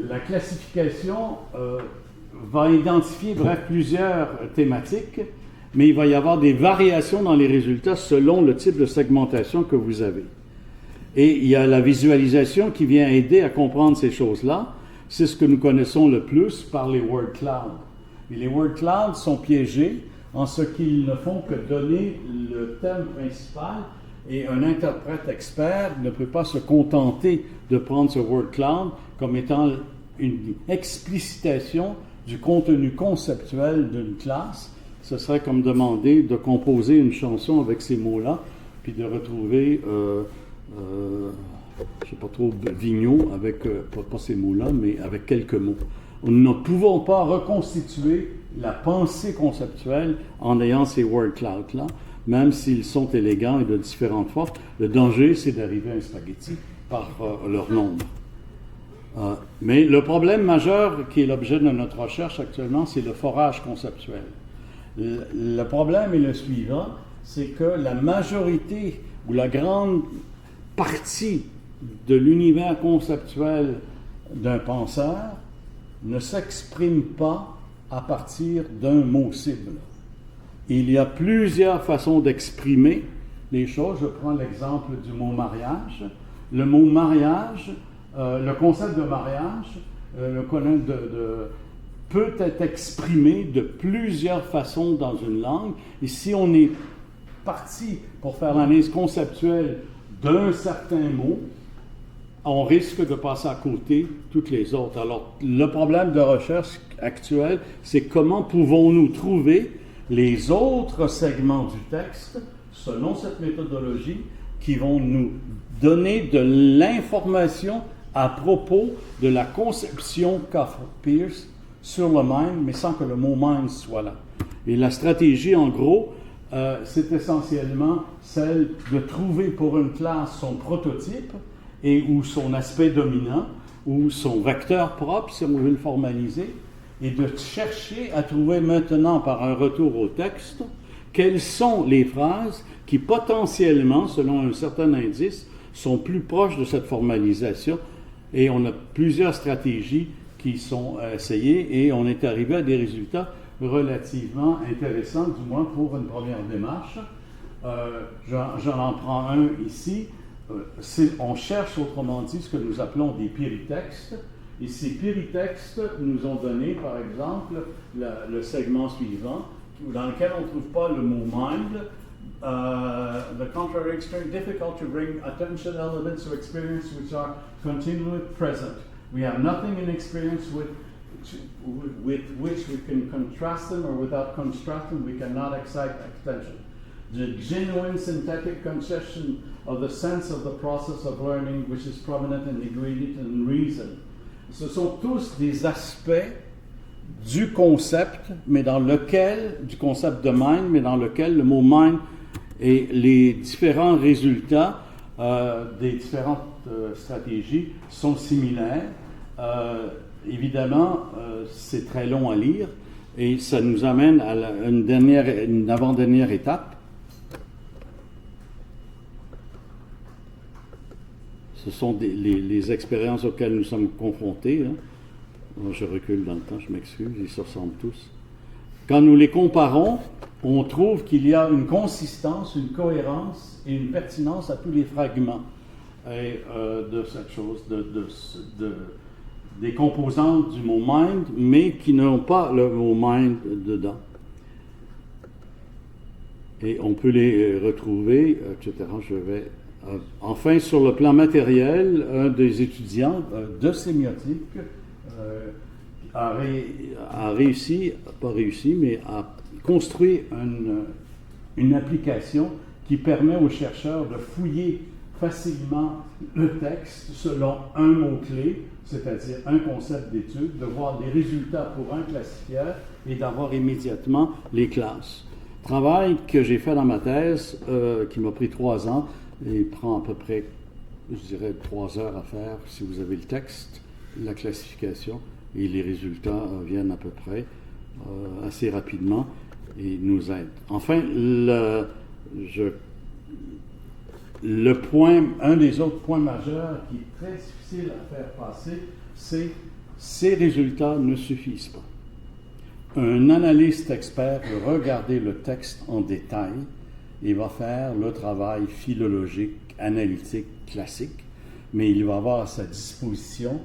La classification va identifier, bref, plusieurs thématiques, mais il va y avoir des variations dans les résultats selon le type de segmentation que vous avez. Et il y a la visualisation qui vient aider à comprendre ces choses-là. C'est ce que nous connaissons le plus par les word clouds. Et les word clouds sont piégés en ce qu'ils ne font que donner le thème principal et un interprète expert ne peut pas se contenter de prendre ce word cloud comme étant une explicitation du contenu conceptuel d'une classe. Ce serait comme demander de composer une chanson avec ces mots-là, puis de retrouver, je ne sais pas trop, Vigneault avec, pas ces mots-là, mais avec quelques mots. Nous ne pouvons pas reconstituer la pensée conceptuelle en ayant ces word clouds-là, même s'ils sont élégants et de différentes formes. Le danger, c'est d'arriver à un spaghetti par leur nombre. Mais le problème majeur qui est l'objet de notre recherche actuellement, c'est le forage conceptuel. Le problème est le suivant, c'est que la majorité ou la grande partie de l'univers conceptuel d'un penseur ne s'exprime pas à partir d'un mot cible. Il y a plusieurs façons d'exprimer les choses. Je prends l'exemple du mot mariage. Le mot mariage, le concept de mariage, peut être exprimé de plusieurs façons dans une langue. Et si on est parti pour faire l'analyse conceptuelle d'un certain mot, on risque de passer à côté toutes les autres. Alors, le problème de recherche actuel, c'est comment pouvons-nous trouver les autres segments du texte, selon cette méthodologie, qui vont nous donner de l'information à propos de la conception qu'a Peirce sur le mind, mais sans que le mot mind soit là. Et la stratégie, en gros, c'est essentiellement celle de trouver pour une classe son prototype et ou son aspect dominant, ou son vecteur propre, si on veut le formaliser, et de chercher à trouver maintenant, par un retour au texte, quelles sont les phrases qui potentiellement, selon un certain indice, sont plus proches de cette formalisation. Et on a plusieurs stratégies qui sont essayées et on est arrivé à des résultats relativement intéressants, du moins pour une première démarche. J'en prends un ici. On cherche, autrement dit, ce que nous appelons des péritextes. Et ces péritextes nous ont donné, par exemple, le segment suivant, dans lequel on ne trouve pas le mot mind. The contrary experience, difficult to bring attention elements to experience which are continually present. We have nothing in experience with which we can contrast them, or without contrasting we cannot excite attention. The genuine synthetic concession of the sense of the process of learning which is prominent in ingredient and reason. Ce sont tous des aspects du concept, mais dans lequel, du concept de mind, mais dans lequel le mot mind et les différents résultats des différentes stratégies sont similaires. Évidemment, c'est très long à lire et ça nous amène à une avant-dernière étape. Ce sont les expériences auxquelles nous sommes confrontés. Hein. Je recule dans le temps, je m'excuse, ils se ressemblent tous. Quand nous les comparons, on trouve qu'il y a une consistance, une cohérence et une pertinence à tous les fragments de cette chose, des composantes du mot mind, mais qui n'ont pas le mot mind dedans. Et on peut les retrouver, etc. Je vais... Enfin, sur le plan matériel, un des étudiants de sémiotique a réussi, pas réussi, mais a construit une application qui permet aux chercheurs de fouiller facilement le texte selon un mot-clé, c'est-à-dire un concept d'étude, de voir des résultats pour un classifieur et d'avoir immédiatement les classes. Travail que j'ai fait dans ma thèse, qui m'a pris 3 ans, et prend à peu près, je dirais, 3 heures à faire si vous avez le texte, la classification, et les résultats viennent à peu près assez rapidement et nous aide. Enfin, un des autres points majeurs qui est très difficile à faire passer, c'est ces résultats ne suffisent pas. Un analyste expert va regarder le texte en détail et va faire le travail philologique, analytique, classique, mais il va avoir à sa disposition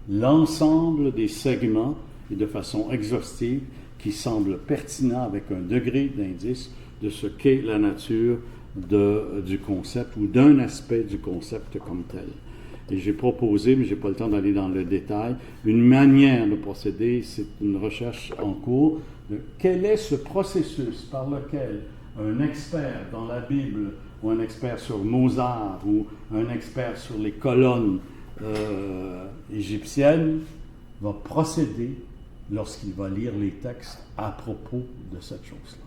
l'ensemble des segments et de façon exhaustive qui semblent pertinents avec un degré d'indice de ce qu'est la nature du concept ou d'un aspect du concept comme tel. Et j'ai proposé, mais je n'ai pas le temps d'aller dans le détail, une manière de procéder, c'est une recherche en cours, de quel est ce processus par lequel un expert dans la Bible, ou un expert sur Mozart, ou un expert sur les colonnes égyptiennes, va procéder lorsqu'il va lire les textes à propos de cette chose-là.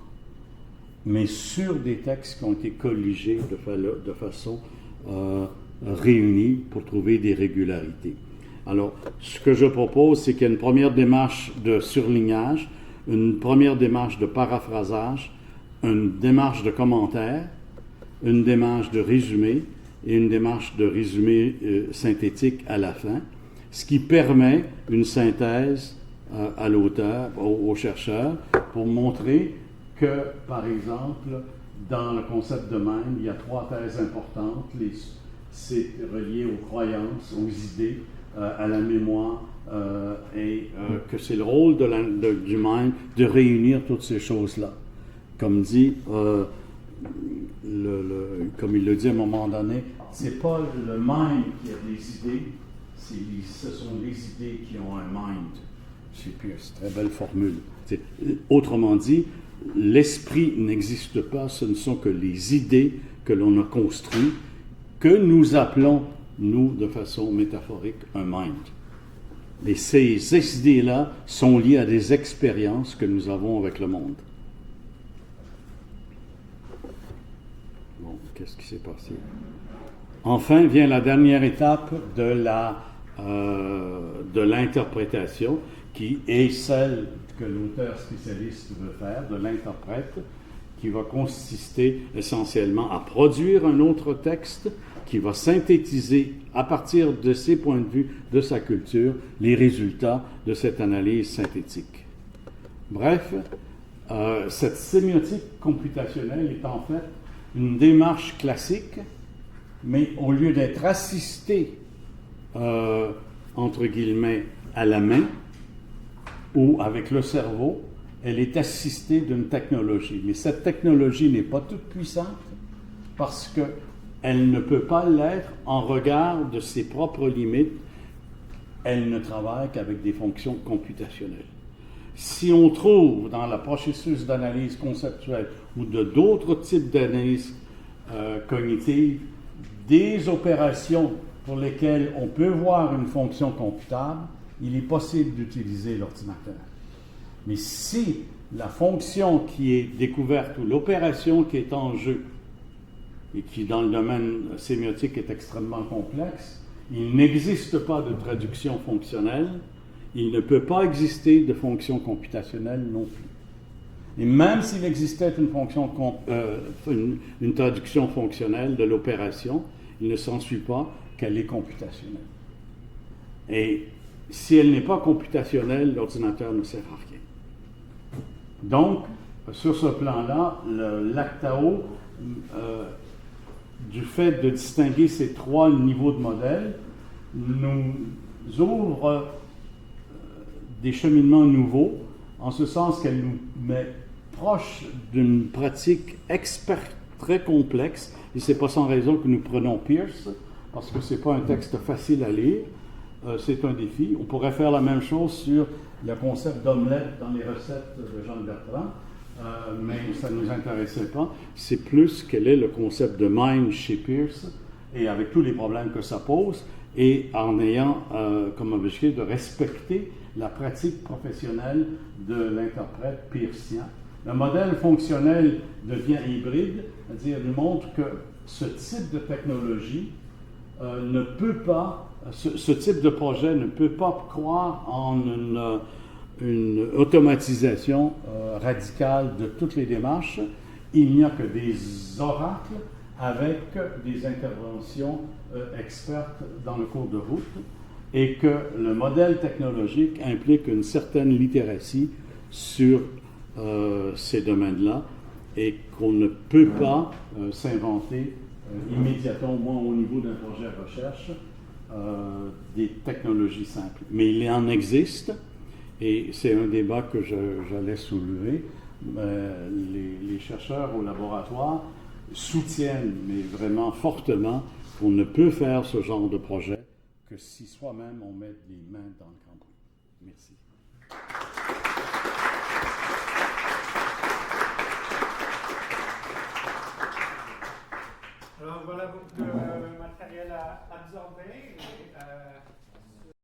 Mais sur des textes qui ont été colligés de façon réunis pour trouver des régularités. Alors, ce que je propose, c'est qu'il y ait une première démarche de surlignage, une première démarche de paraphrasage, une démarche de commentaire, une démarche de résumé et une démarche de résumé synthétique à la fin, ce qui permet une synthèse à l'auteur, au chercheur, pour montrer que, par exemple, dans le concept de mind, il y a 3 thèses importantes. C'est relié aux croyances, aux idées, à la mémoire, et que c'est le rôle du mind de réunir toutes ces choses-là. Comme dit, comme il le dit à un moment donné, c'est pas le mind qui a des idées, ce sont les idées qui ont un mind. C'est Peirce, très belle formule. Autrement dit, l'esprit n'existe pas, ce ne sont que les idées que l'on a construites, que nous appelons, nous, de façon métaphorique, un mind. Et ces idées-là sont liées à des expériences que nous avons avec le monde. Bon, qu'est-ce qui s'est passé? Enfin vient la dernière étape de l'interprétation, qui est celle que l'auteur spécialiste veut faire, de l'interprète, qui va consister essentiellement à produire un autre texte qui va synthétiser, à partir de ses points de vue, de sa culture, les résultats de cette analyse synthétique. Bref, cette sémiotique computationnelle est en fait une démarche classique, mais au lieu d'être assistée, entre guillemets, à la main, ou avec le cerveau, elle est assistée d'une technologie. Mais cette technologie n'est pas toute puissante parce qu'elle ne peut pas l'être en regard de ses propres limites. Elle ne travaille qu'avec des fonctions computationnelles. Si on trouve dans le processus d'analyse conceptuelle ou d'autres types d'analyse cognitive des opérations pour lesquelles on peut voir une fonction computable, il est possible d'utiliser l'ordinateur. Mais si la fonction qui est découverte ou l'opération qui est en jeu et qui dans le domaine sémiotique est extrêmement complexe, il n'existe pas de traduction fonctionnelle, il ne peut pas exister de fonction computationnelle non plus. Et même s'il existait une traduction fonctionnelle de l'opération, il ne s'ensuit pas qu'elle est computationnelle. Et si elle n'est pas computationnelle, l'ordinateur ne sert à rien. Donc, sur ce plan-là, l'ACTAO, du fait de distinguer ces 3 niveaux de modèles, nous ouvre des cheminements nouveaux, en ce sens qu'elle nous met proche d'une pratique experte très complexe, et ce n'est pas sans raison que nous prenons Peirce, parce que ce n'est pas un texte facile à lire, c'est un défi. On pourrait faire la même chose sur le concept d'omelette dans les recettes de Jean Bertrand, mais ça ne nous intéressait pas. C'est plus quel est le concept de mind chez Peirce, et avec tous les problèmes que ça pose, et en ayant comme objectif de respecter la pratique professionnelle de l'interprète peircien. Le modèle fonctionnel devient hybride, c'est-à-dire il montre que ce type de technologie ce type de projet ne peut pas croire en une automatisation radicale de toutes les démarches. Il n'y a que des oracles avec des interventions expertes dans le cours de route et que le modèle technologique implique une certaine littératie sur ces domaines-là et qu'on ne peut pas s'inventer immédiatement, au moins au niveau d'un projet de recherche, des technologies simples. Mais il en existe, et c'est un débat que j'allais soulever. Les chercheurs au laboratoire soutiennent, mais vraiment fortement, qu'on ne peut faire ce genre de projet que si soi-même on met les mains dans le cambouis. Merci. Alors voilà donc le matériel à absorber.